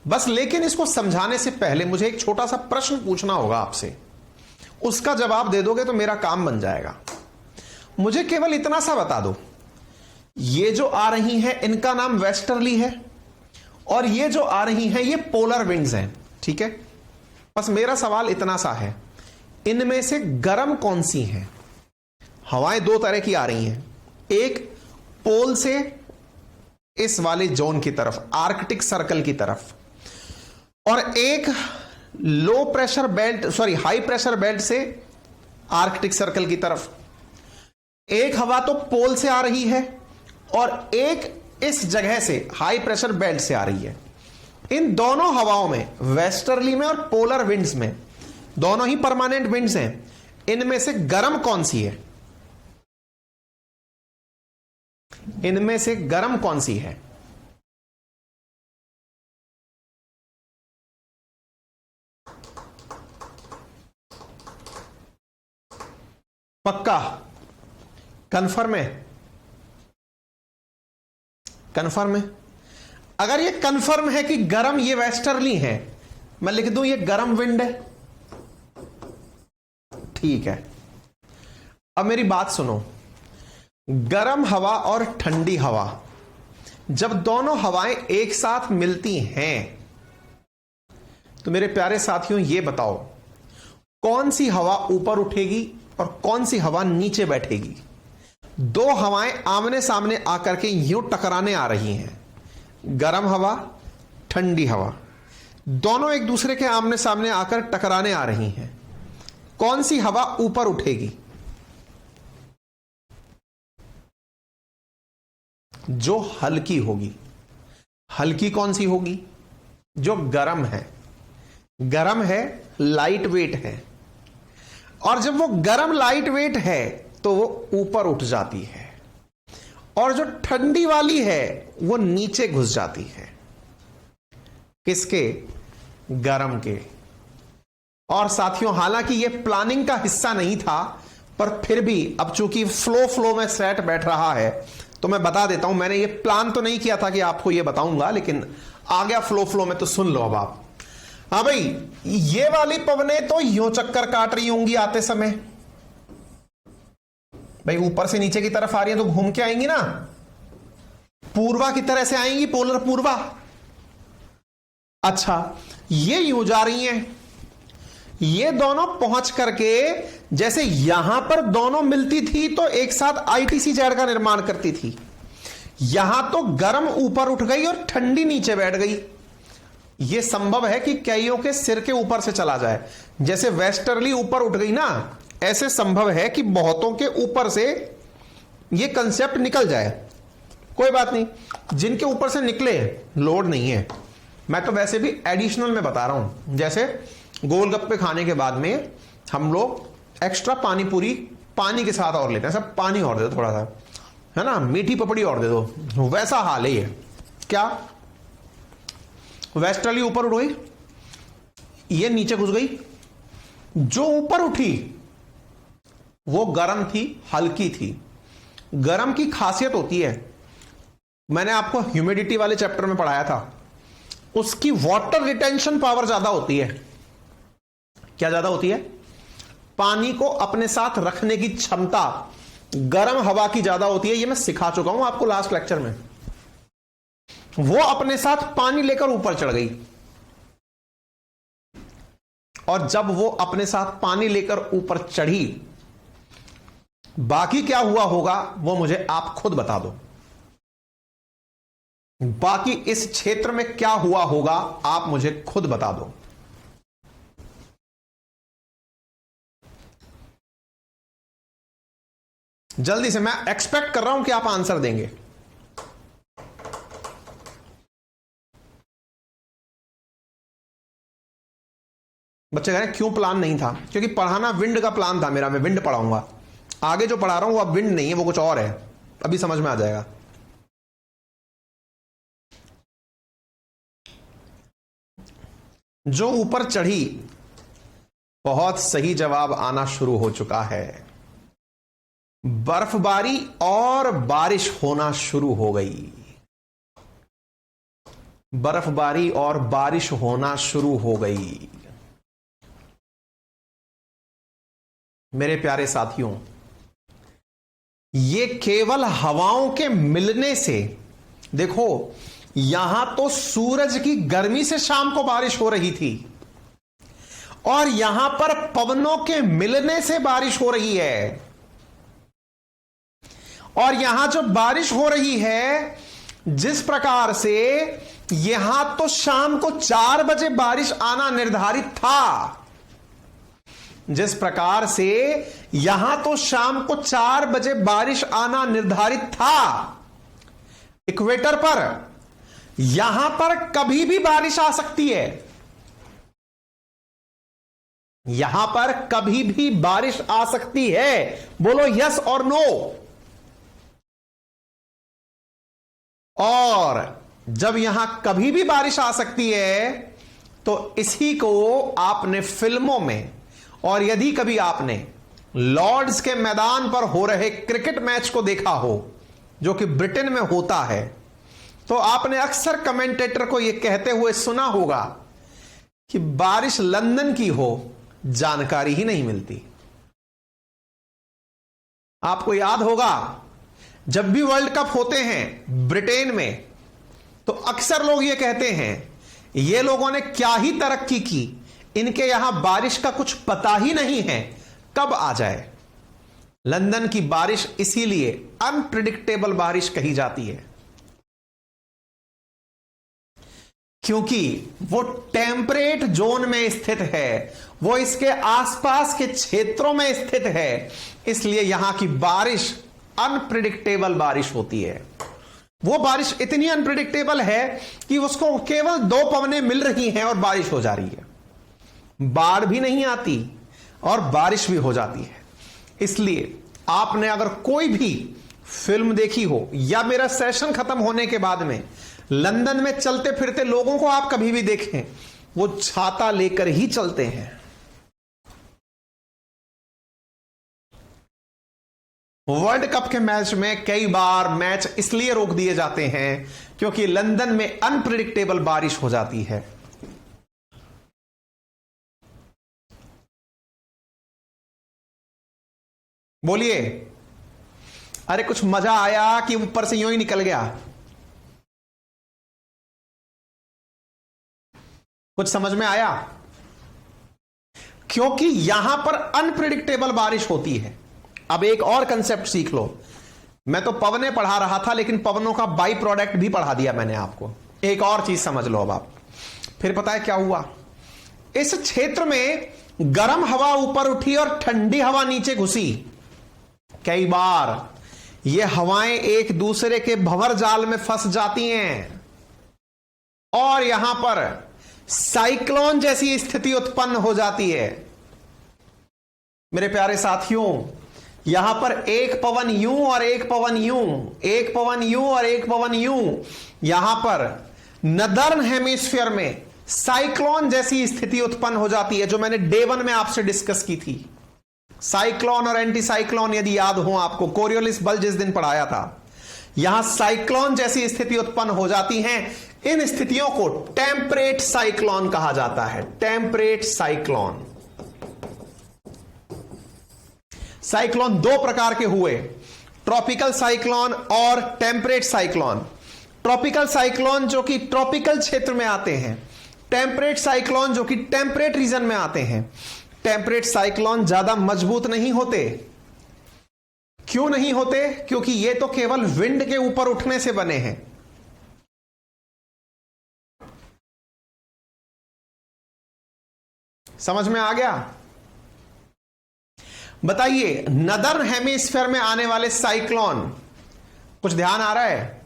बस। लेकिन इसको समझाने से पहले मुझे एक छोटा सा प्रश्न पूछना होगा आपसे, उसका जवाब दे दोगे तो मेरा काम बन जाएगा। मुझे केवल इतना सा बता दो, ये जो आ रही है इनका नाम वेस्टर्ली है और ये जो आ रही है ये पोलर विंड्स हैं, ठीक है। बस मेरा सवाल इतना सा है, इनमें से गर्म कौन सी हैं? हवाएं दो तरह की आ रही हैं, एक पोल से इस वाले जोन की तरफ, आर्कटिक सर्कल की तरफ, और एक low pressure belt, sorry high pressure belt से आर्कटिक सर्कल की तरफ। एक हवा तो पोल से आ रही है और एक इस जगह से हाई प्रेशर बेल्ट से आ रही है। इन दोनों हवाओं में, वेस्टर्ली में और पोलर विंड्स में, दोनों ही परमानेंट विंड्स हैं, इनमें से गर्म कौन सी है? इनमें से गर्म कौन सी है? पक्का? कंफर्म है? कंफर्म है? अगर ये कंफर्म है कि गर्म ये वेस्टर्ली है, मैं लिख दूं ये गर्म विंड है, ठीक है। अब मेरी बात सुनो, गर्म हवा और ठंडी हवा जब दोनों हवाएं एक साथ मिलती हैं तो मेरे प्यारे साथियों ये बताओ, कौन सी हवा ऊपर उठेगी और कौन सी हवा नीचे बैठेगी? दो हवाएं आमने सामने आकर के यूं टकराने आ रही हैं, गर्म हवा, ठंडी हवा, दोनों एक दूसरे के आमने सामने आकर टकराने आ रही हैं। कौन सी हवा ऊपर उठेगी? जो हल्की होगी। हल्की कौन सी होगी? जो गर्म है। गर्म है, लाइट वेट है, और जब वो गर्म लाइट वेट है तो वो ऊपर उठ जाती है, और जो ठंडी वाली है वो नीचे घुस जाती है। किसके? गर्म के। और साथियों, हालांकि ये प्लानिंग का हिस्सा नहीं था, पर फिर भी अब चूंकि फ्लो में सेट बैठ रहा है तो मैं बता देता हूं। मैंने ये प्लान तो नहीं किया था कि आपको ये बताऊंगा, लेकिन आ गया फ्लो में, तो सुन लो अब आप। हाँ भाई, ये वाली पवनें तो यूं चक्कर काट रही होंगी आते समय। भाई ऊपर से नीचे की तरफ आ रही है तो घूम के आएंगी ना, पूर्वा की तरह से आएंगी, पोलर पूर्वा। अच्छा, ये यूं जा रही हैं, ये दोनों पहुंच करके जैसे यहां पर दोनों मिलती थी तो एक साथ आईटीसी जेड का निर्माण करती थी, यहां तो गर्म ऊपर उठ गई और ठंडी नीचे बैठ गई। यह संभव है कि कईयों के सिर के ऊपर से चला जाए, जैसे वेस्टर्ली ऊपर उठ गई ना, ऐसे संभव है कि बहुतों के ऊपर से यह कंसेप्ट निकल जाए। कोई बात नहीं, जिनके ऊपर से निकले लोड नहीं है। मैं तो वैसे भी एडिशनल में बता रहा हूं, जैसे गोलगप्पे खाने के बाद में हम लोग एक्स्ट्रा पानी पूरी पानी के साथ और लेते हैं, सब पानी और दे दो थोड़ा सा, है ना, मीठी पपड़ी और दे दो, वैसा हाल है ये। क्या वेस्टर्ली ऊपर उठ गई, ये नीचे घुस गई, जो ऊपर उठी वो गर्म थी, हल्की थी। गर्म की खासियत होती है, मैंने आपको ह्यूमिडिटी वाले चैप्टर में पढ़ाया था, उसकी वाटर रिटेंशन पावर ज्यादा होती है। क्या ज्यादा होती है? पानी को अपने साथ रखने की क्षमता गर्म हवा की ज्यादा होती है। ये मैं सिखा चुका हूं आपको लास्ट लेक्चर में। वो अपने साथ पानी लेकर ऊपर चढ़ गई, और जब वो अपने साथ पानी लेकर ऊपर चढ़ी, बाकी क्या हुआ होगा वो मुझे आप खुद बता दो। बाकी इस क्षेत्र में क्या हुआ होगा आप मुझे खुद बता दो। जल्दी से, मैं एक्सपेक्ट कर रहा हूं कि आप आंसर देंगे। बच्चे कह रहे हैं क्यों प्लान नहीं था? क्योंकि पढ़ाना विंड का प्लान था मेरा, मैं विंड पढ़ाऊंगा। आगे जो पढ़ा रहा हूं वो अब विंड नहीं है, वो कुछ और है, अभी समझ में आ जाएगा। जो ऊपर चढ़ी बहुत सही जवाब आना शुरू हो चुका है। बर्फबारी और बारिश होना शुरू हो गई। बर्फबारी और बारिश होना शुरू हो गई। मेरे प्यारे साथियों, ये केवल हवाओं के मिलने से, देखो यहां तो सूरज की गर्मी से शाम को बारिश हो रही थी और यहां पर पवनों के मिलने से बारिश हो रही है। और यहां जो बारिश हो रही है, जिस प्रकार से यहां तो शाम को 4 बजे बारिश आना निर्धारित था, जिस प्रकार से यहां तो शाम को 4 बजे बारिश आना निर्धारित था, इक्वेटर पर यहां पर कभी भी बारिश आ सकती है। यहां पर कभी भी बारिश आ सकती है। बोलो यस और नो। और जब यहां कभी भी बारिश आ सकती है, तो इसी को आपने फिल्मों में, और यदि कभी आपने लॉर्ड्स के मैदान पर हो रहे क्रिकेट मैच को देखा हो, जो कि ब्रिटेन में होता है, तो आपने अक्सर कमेंटेटर को यह कहते हुए सुना होगा कि बारिश लंदन की हो, जानकारी ही नहीं मिलती। आपको याद होगा, जब भी वर्ल्ड कप होते हैं ब्रिटेन में, तो अक्सर लोग ये कहते हैं ये लोगों ने क्या ही तरक्की की, इनके यहां बारिश का कुछ पता ही नहीं है, कब आ जाए। लंदन की बारिश इसीलिए अनप्रिडिक्टेबल बारिश कही जाती है, क्योंकि वो टेम्परेट जोन में स्थित है, वो इसके आसपास के क्षेत्रों में स्थित है, इसलिए यहां की बारिश अनप्रिडिक्टेबल बारिश होती है। वो बारिश इतनी अनप्रिडिक्टेबल है कि उसको केवल 2 पवनें मिल रही हैं और बारिश हो जा रही है। बाढ़ भी नहीं आती और बारिश भी हो जाती है। इसलिए आपने अगर कोई भी फिल्म देखी हो, या मेरा सेशन खत्म होने के बाद में लंदन में चलते फिरते लोगों को आप कभी भी देखें, वो छाता लेकर ही चलते हैं। वर्ल्ड कप के मैच में कई बार मैच इसलिए रोक दिए जाते हैं क्योंकि लंदन में अनप्रिडिक्टेबल बारिश हो जाती है। बोलिए, अरे कुछ मजा आया कि ऊपर से यूं ही निकल गया? कुछ समझ में आया? क्योंकि यहां पर अनप्रिडिक्टेबल बारिश होती है। अब एक और कंसेप्ट सीख लो। मैं तो पवने पढ़ा रहा था, लेकिन पवनों का बाई प्रोडक्ट भी पढ़ा दिया मैंने आपको। एक और चीज समझ लो अब आप। फिर पता है क्या हुआ? इस क्षेत्र में गर्म हवा ऊपर उठी और ठंडी हवा नीचे घुसी। कई बार ये हवाएं एक दूसरे के भंवर जाल में फंस जाती हैं और यहां पर साइक्लोन जैसी स्थिति उत्पन्न हो जाती है। मेरे प्यारे साथियों, यहां पर एक पवन यूं और एक पवन यूं, एक पवन यूं और एक पवन यूं, यहां पर नदर्न हेमिस्फीयर में साइक्लोन जैसी स्थिति उत्पन्न हो जाती है, जो मैंने डे 1 में आपसे डिस्कस की थी। साइक्लोन और एंटी साइक्लोन यदि याद हो आपको, कोरियोलिस बल जिस दिन पढ़ाया था, यहां साइक्लोन जैसी स्थिति उत्पन्न हो जाती है। इन स्थितियों को टेम्परेट साइक्लोन कहा जाता है। Temperate cyclone. साइक्लोन 2 प्रकार के हुए, ट्रॉपिकल साइक्लोन और टेम्परेट साइक्लोन। ट्रॉपिकल साइक्लोन जो कि ट्रॉपिकल क्षेत्र में आते हैं, टेम्परेट साइक्लोन जो कि टेम्परेट रीजन में आते हैं। टेम्परेट साइक्लोन ज्यादा मजबूत नहीं होते। क्यों नहीं होते? क्योंकि ये तो केवल विंड के ऊपर उठने से बने हैं। समझ में आ गया? बताइए, नदर्न हेमिस्फीयर में आने वाले साइक्लोन, कुछ ध्यान आ रहा है?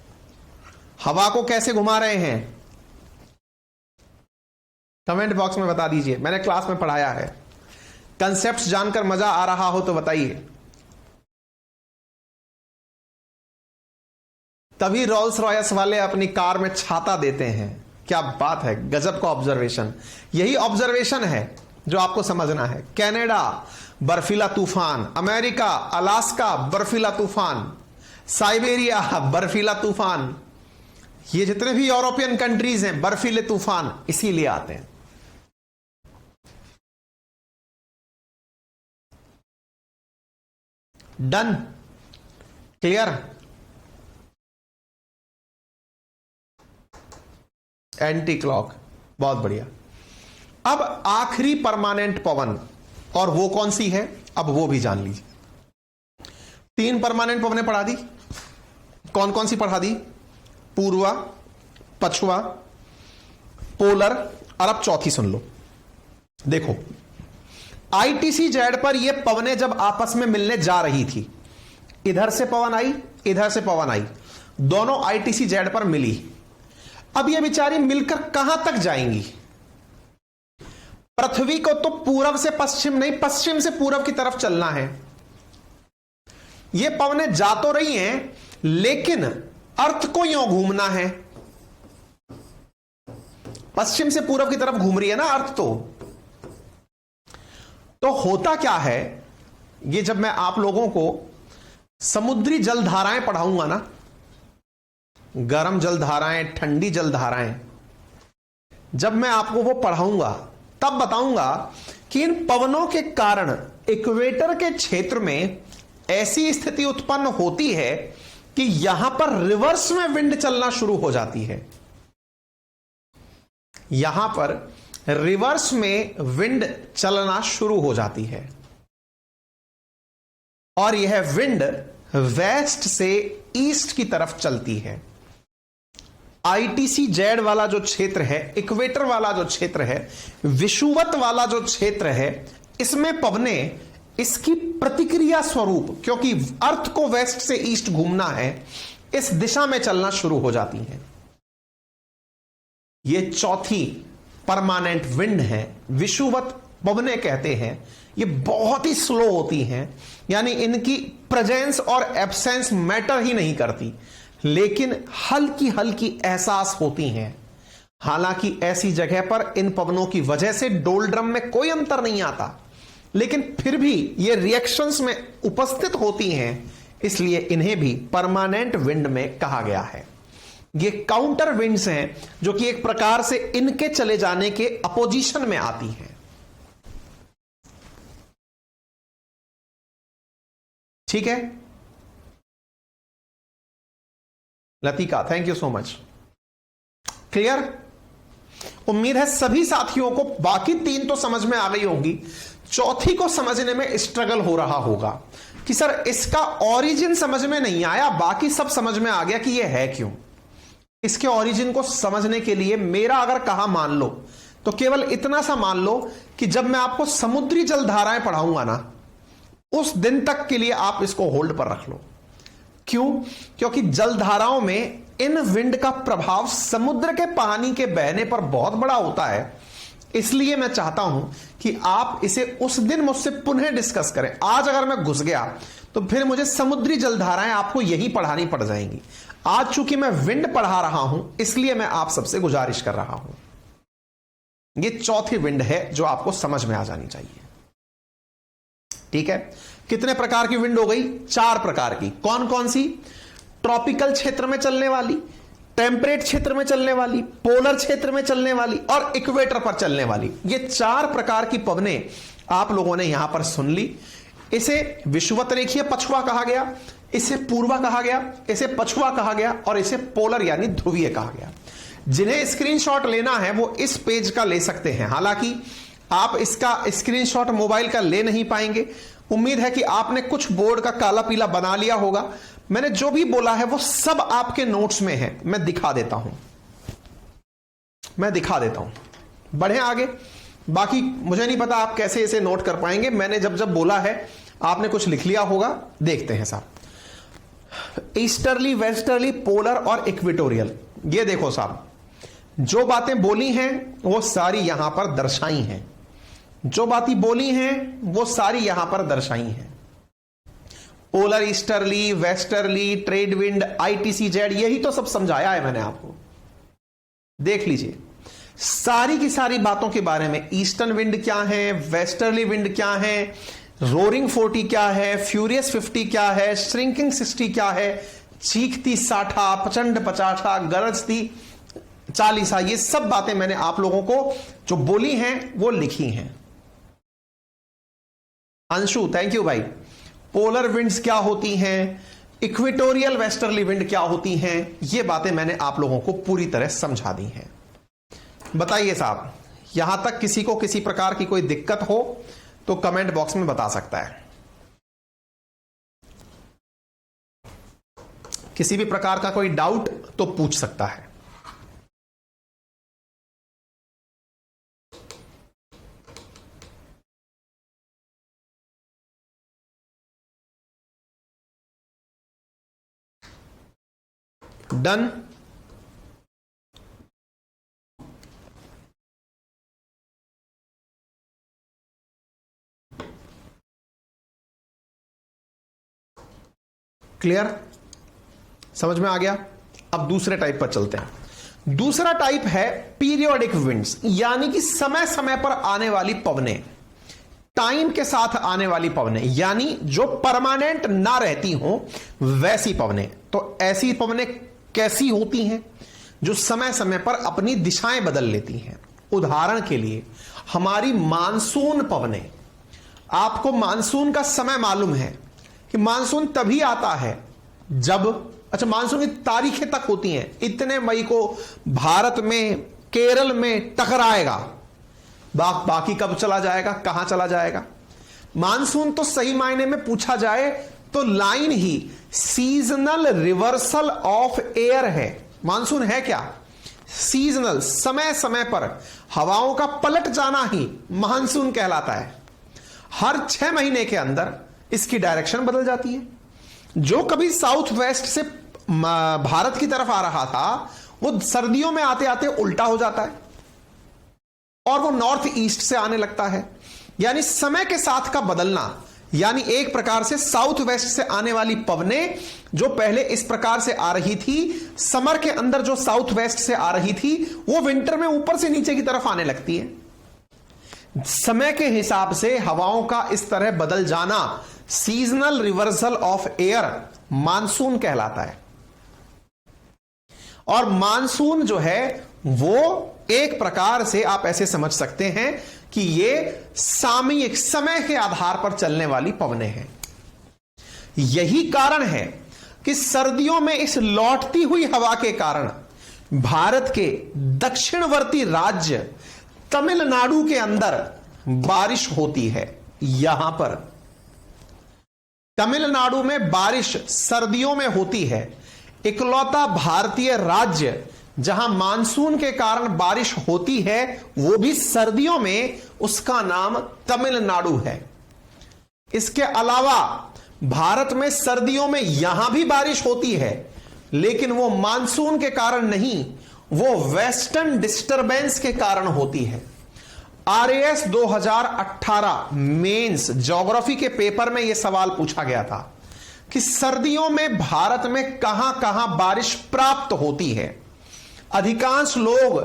हवा को कैसे घुमा रहे हैं? कमेंट बॉक्स में बता दीजिए। मैंने क्लास में पढ़ाया है। कंसेप्ट्स जानकर मजा आ रहा हो तो बताइए। तभी रोल्स रॉयस वाले अपनी कार में छाता देते हैं। क्या बात है, गजब का ऑब्जर्वेशन। यही ऑब्जर्वेशन है जो आपको समझना है। कनाडा बर्फीला तूफान, अमेरिका अलास्का बर्फीला तूफान, साइबेरिया बर्फीला तूफान, ये जितने भी यूरोपियन कंट्रीज हैं बर्फीले तूफान इसीलिए आते हैं। Done, clear. एंटी क्लॉक, बहुत बढ़िया। अब आखिरी परमानेंट पवन, और वो कौन सी है अब वो भी जान लीजिए। 3 परमानेंट पवनें पढ़ा दी, कौन कौन सी पढ़ा दी? पूर्वा, पछुआ, पोलर, और अब चौथी सुन लो। देखो आईटीसी जेड पर ये पवनें जब आपस में मिलने जा रही थी, इधर से पवन आई, इधर से पवन आई, दोनों आईटीसी जेड पर मिली। अब ये बेचारी मिलकर कहां तक जाएंगी? पृथ्वी को तो पूरब से पश्चिम नहीं, पश्चिम से पूरब की तरफ चलना है। ये पवनें जा तो रही हैं, लेकिन अर्थ को यूं घूमना है। पश्चिम से पूरब की तरफ घूम रही है ना अर्थ। तो होता क्या है, ये जब मैं आप लोगों को समुद्री जलधाराएं पढ़ाऊंगा ना, गर्म जलधाराएं, ठंडी जलधाराएं, जब मैं आपको वो पढ़ाऊंगा तब बताऊंगा कि इन पवनों के कारण इक्वेटर के क्षेत्र में ऐसी स्थिति उत्पन्न होती है कि यहां पर रिवर्स में विंड चलना शुरू हो जाती है। यहां पर रिवर्स में विंड चलना शुरू हो जाती है, और यह विंड वेस्ट से ईस्ट की तरफ चलती है। आईटीसी जेड वाला जो क्षेत्र है, इक्वेटर वाला जो क्षेत्र है, विषुवत वाला जो क्षेत्र है, इसमें पवनें इसकी प्रतिक्रिया स्वरूप, क्योंकि अर्थ को वेस्ट से ईस्ट घूमना है, इस दिशा में चलना शुरू हो जाती हैं। ये चौथी परमानेंट विंड है, विषुवत पवनें कहते हैं। ये बहुत ही स्लो होती हैं, यानी इनकी प्रेजेंस और एब्सेंस मैटर ही नहीं करती, लेकिन हल्की हल्की एहसास होती हैं। हालांकि ऐसी जगह पर इन पवनों की वजह से डोलड्रम में कोई अंतर नहीं आता, लेकिन फिर भी ये रिएक्शंस में उपस्थित होती हैं, इसलिए इन्हें भी परमानेंट विंड में कहा गया है। ये काउंटर विंड्स हैं, जो कि एक प्रकार से इनके चले जाने के अपोजिशन में आती हैं। ठीक है Latika, thank you so much. Clear? उम्मीद है सभी साथियों को बाकी 3 तो समझ में आ गई होंगी, चौथी को समझने में स्ट्रगल हो रहा होगा कि सर इसका ओरिजिन समझ में नहीं आया, बाकी सब समझ में आ गया कि यह है क्यों। इसके ओरिजिन को समझने के लिए मेरा अगर कहा मान लो, तो केवल इतना सा मान लो कि जब मैं आपको समुद्री जलधाराएं पढ़ाऊंगा ना, उस दिन तक के लिए आप इसको होल्ड पर रख लो। क्यों? क्योंकि जलधाराओं में इन विंड का प्रभाव समुद्र के पानी के बहने पर बहुत बड़ा होता है, इसलिए मैं चाहता हूं कि आप इसे उस दिन मुझसे पुनः डिस्कस करें। आज अगर मैं घुस गया तो फिर मुझे समुद्री जलधाराएं आपको यही पढ़ानी पड़ जाएंगी। आज चूंकि मैं विंड पढ़ा रहा हूं, इसलिए मैं आप सबसे गुजारिश कर रहा हूं। ये चौथी विंड है जो आपको समझ में आ जानी चाहिए। ठीक है, कितने प्रकार की विंड हो गई? 4 प्रकार की। कौन कौन सी? ट्रॉपिकल क्षेत्र में चलने वाली, टेम्परेट क्षेत्र में चलने वाली, पोलर क्षेत्र में चलने वाली, और इक्वेटर पर चलने वाली। ये 4 प्रकार की पवनें आप लोगों ने यहां पर सुन ली। इसे विषुवत रेखीय पछुआ कहा गया, इसे पूर्वा कहा गया, इसे पछुआ कहा गया, और इसे पोलर यानी ध्रुवीय कहा गया। जिन्हें स्क्रीनशॉट लेना है वो इस पेज का ले सकते हैं। हालांकि आप इसका स्क्रीनशॉट मोबाइल का ले नहीं पाएंगे। उम्मीद है कि आपने कुछ बोर्ड का काला पीला बना लिया होगा। मैंने जो भी बोला है वो सब आपके नोट्स में है। मैं दिखा देता हूं, बढ़े आगे। बाकी मुझे नहीं पता आप कैसे इसे नोट कर पाएंगे। मैंने जब जब बोला है आपने कुछ लिख लिया होगा। देखते हैं साहब, ईस्टर्ली, वेस्टर्ली, पोलर और इक्वेटोरियल। ये देखो साहब, जो बातें बोली हैं वो सारी यहां पर दर्शाई हैं। जो बातें बोली हैं वो सारी यहां पर दर्शाई हैं। Polar, easterly, westerly, trade wind, ITC Z, यही तो सब समझाया है मैंने आपको। देख लीजिए, सारी की सारी बातों के बारे में, ईस्टर्न विंड क्या है, वेस्टर्ली विंड क्या है, रोरिंग 40 क्या है, फ्यूरियस 50 क्या है, श्रिंकिंग 60 क्या है, चीखती 60, प्रचंड 50, गरजती 40, ये सब बातें मैंने आप लोगों को जो बोली हैं वो लिखी हैं। अंशु थैंक यू भाई। पोलर विंड्स क्या होती हैं, इक्वेटोरियल वेस्टर्ली विंड क्या होती हैं, ये बातें मैंने आप लोगों को पूरी तरह समझा दी हैं। बताइए साहब, यहां तक किसी को किसी प्रकार की कोई दिक्कत हो तो कमेंट बॉक्स में बता सकता है। किसी भी प्रकार का कोई डाउट तो पूछ सकता है। डन। क्लियर, समझ में आ गया। अब दूसरे टाइप पर चलते हैं। दूसरा टाइप है पीरियोडिक विंड्स, यानी कि समय समय पर आने वाली पवनें, टाइम के साथ आने वाली पवनें, यानी जो परमानेंट ना रहती हो वैसी पवनें। तो ऐसी पवनें कैसी होती हैं? जो समय समय पर अपनी दिशाएं बदल लेती हैं। उदाहरण के लिए हमारी मानसून पवनें। आपको मानसून का समय मालूम है कि मानसून तभी आता है जब, अच्छा मानसून की तारीखें तक होती हैं, इतने मई को भारत में केरल में टकराएगा, बाकी कब चला जाएगा, कहां चला जाएगा। मानसून तो सही मायने में पूछा जाए तो line he seasonal reversal of air है। मानसून है क्या? सीजनल, समय समय पर हवाओं का पलट जाना ही मानसून कहलाता है। हर 6 महीने के अंदर इसकी डायरेक्शन बदल जाती है। जो कभी साउथ वेस्ट से भारत की तरफ आ रहा था वो सर्दियों में आते आते उल्टा हो जाता है और वो नॉर्थ ईस्ट से आने लगता है। यानी समय के साथ का बदलना, यानी एक प्रकार से साउथ वेस्ट से आने वाली पवनें जो पहले इस प्रकार से आ रही थी, समर के अंदर जो साउथ वेस्ट से आ रही थी वो विंटर में ऊपर से नीचे की तरफ आने लगती है। समय के हिसाब से हवाओं का इस तरह बदल जाना seasonal reversal of air monsoon कहलाता है। और मानसून जो है वो एक प्रकार से आप ऐसे समझ सकते हैं कि ये सामयिक, समय के आधार पर चलने वाली पवनें हैं। यही कारण है कि सर्दियों में इस लौटती हुई हवा के कारण भारत के दक्षिणवर्ती राज्य तमिलनाडु के अंदर बारिश होती है। यहां पर तमिलनाडु में बारिश सर्दियों में होती है। इकलौता भारतीय राज्य जहां मानसून के कारण बारिश होती है वो भी सर्दियों में, उसका नाम तमिलनाडु है। इसके अलावा भारत में सर्दियों में यहां भी बारिश होती है, लेकिन वो मानसून के कारण नहीं, वो वेस्टर्न डिस्टरबेंस के कारण होती है। RAS 2018 मेंस ज्योग्राफी के पेपर में यह सवाल पूछा गया था कि सर्दियों में भारत में कहां कहां बारिश प्राप्त होती है। अधिकांश लोग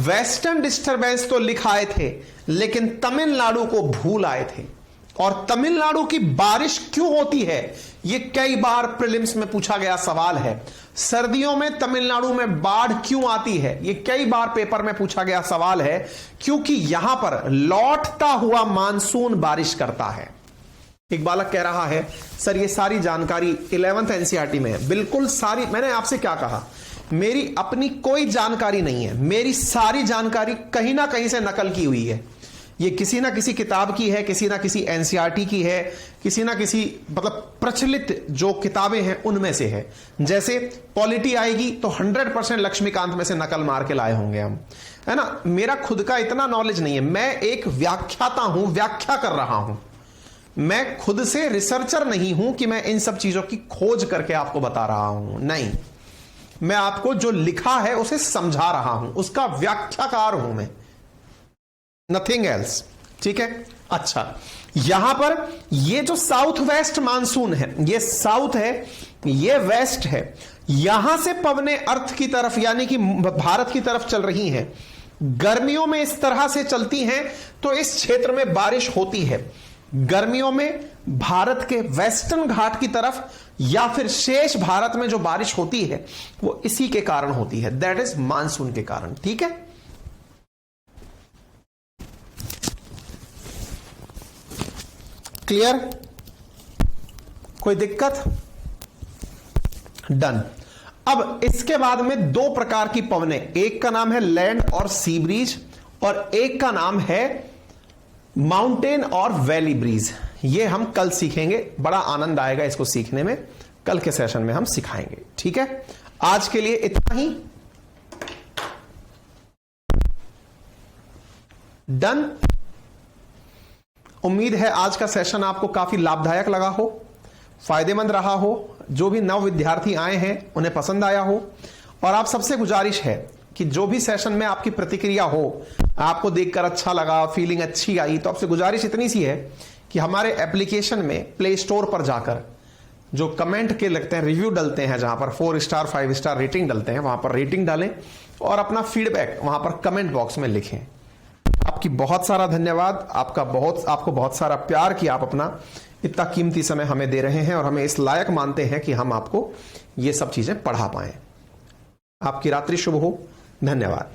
वेस्टर्न डिस्टरबेंस तो लिख आए थे, लेकिन तमिलनाडु को भूल आए थे। और तमिलनाडु की बारिश क्यों होती है, यह कई बार प्रीलिम्स में पूछा गया सवाल है। सर्दियों में तमिलनाडु में बाढ़ क्यों आती है, यह कई बार पेपर में पूछा गया सवाल है, क्योंकि यहां पर लौटता हुआ मानसून बारिश करता है। एक बालक कह रहा है सर ये सारी जानकारी 11th NCERT में है। बिल्कुल सारी, मैंने आपसे क्या कहा, मेरी अपनी कोई जानकारी नहीं है, मेरी सारी जानकारी कहीं ना कहीं से नकल की हुई है। ये किसी ना किसी किताब की है, किसी ना किसी NCERT की है, किसी ना किसी मतलब प्रचलित जो किताबें हैं उनमें से है। जैसे पॉलिटी आएगी तो 100% लक्ष्मीकांत में से नकल मार के लाए होंगे हम, है ना। मेरा खुद का इतना नॉलेज नहीं है, मैं एक व्याख्याता हूं, व्याख्या कर रहा हूं। मैं खुद से रिसर्चर नहीं हूं कि मैं इन सब चीजों की खोज करके आपको बता रहा हूं, नहीं। मैं आपको जो लिखा है उसे समझा रहा हूं, उसका व्याख्याकार हूं मैं, नथिंग एल्स। ठीक है। अच्छा, यहां पर ये जो साउथ वेस्ट मानसून है, ये साउथ है, ये वेस्ट है। यहां से पवने अर्थ की तरफ यानी कि भारत की तरफ चल रही हैं। गर्मियों में इस तरह से चलती हैं तो इस क्षेत्र में बारिश होती है। गर्मियों में भारत के वेस्टर्न घाट की तरफ या फिर शेष भारत में जो बारिश होती है वो इसी के कारण होती है, दैट इज मानसून के कारण। ठीक है, क्लियर? कोई दिक्कत? डन। अब इसके बाद में दो प्रकार की पवनें, एक का नाम है लैंड और सी ब्रीज और एक का नाम है माउंटेन और वैली ब्रीज। ये हम कल सीखेंगे, बड़ा आनंद आएगा इसको सीखने में, कल के सेशन में हम सिखाएंगे। ठीक है, आज के लिए इतना ही। डन। उम्मीद है आज का सेशन आपको काफी लाभदायक लगा हो, फायदेमंद रहा हो, जो भी नव विद्यार्थी आए हैं उन्हें पसंद आया हो। और आप सबसे गुजारिश है कि जो भी सेशन में आपकी प्रतिक्रिया हो, आपको देखकर अच्छा लगा, फीलिंग अच्छी आई, तो आपसे गुजारिश इतनी सी है कि हमारे एप्लीकेशन में प्ले स्टोर पर जाकर जो कमेंट के लगते हैं, रिव्यू डलते हैं, जहां पर 4 स्टार 5 स्टार रेटिंग डलते हैं, वहां पर रेटिंग डालें और अपना फीडबैक वहां पर कमेंट बॉक्स में लिखें। आपकी बहुत सारा धन्यवाद, आपको बहुत सारा प्यार कि आप अपना इतना कीमती समय हमें दे रहे हैं और हमें इस लायक मानते हैं कि हम आपको ये सब चीजें पढ़ा पाएं। आपकी रात्रि शुभ हो। धन्यवाद।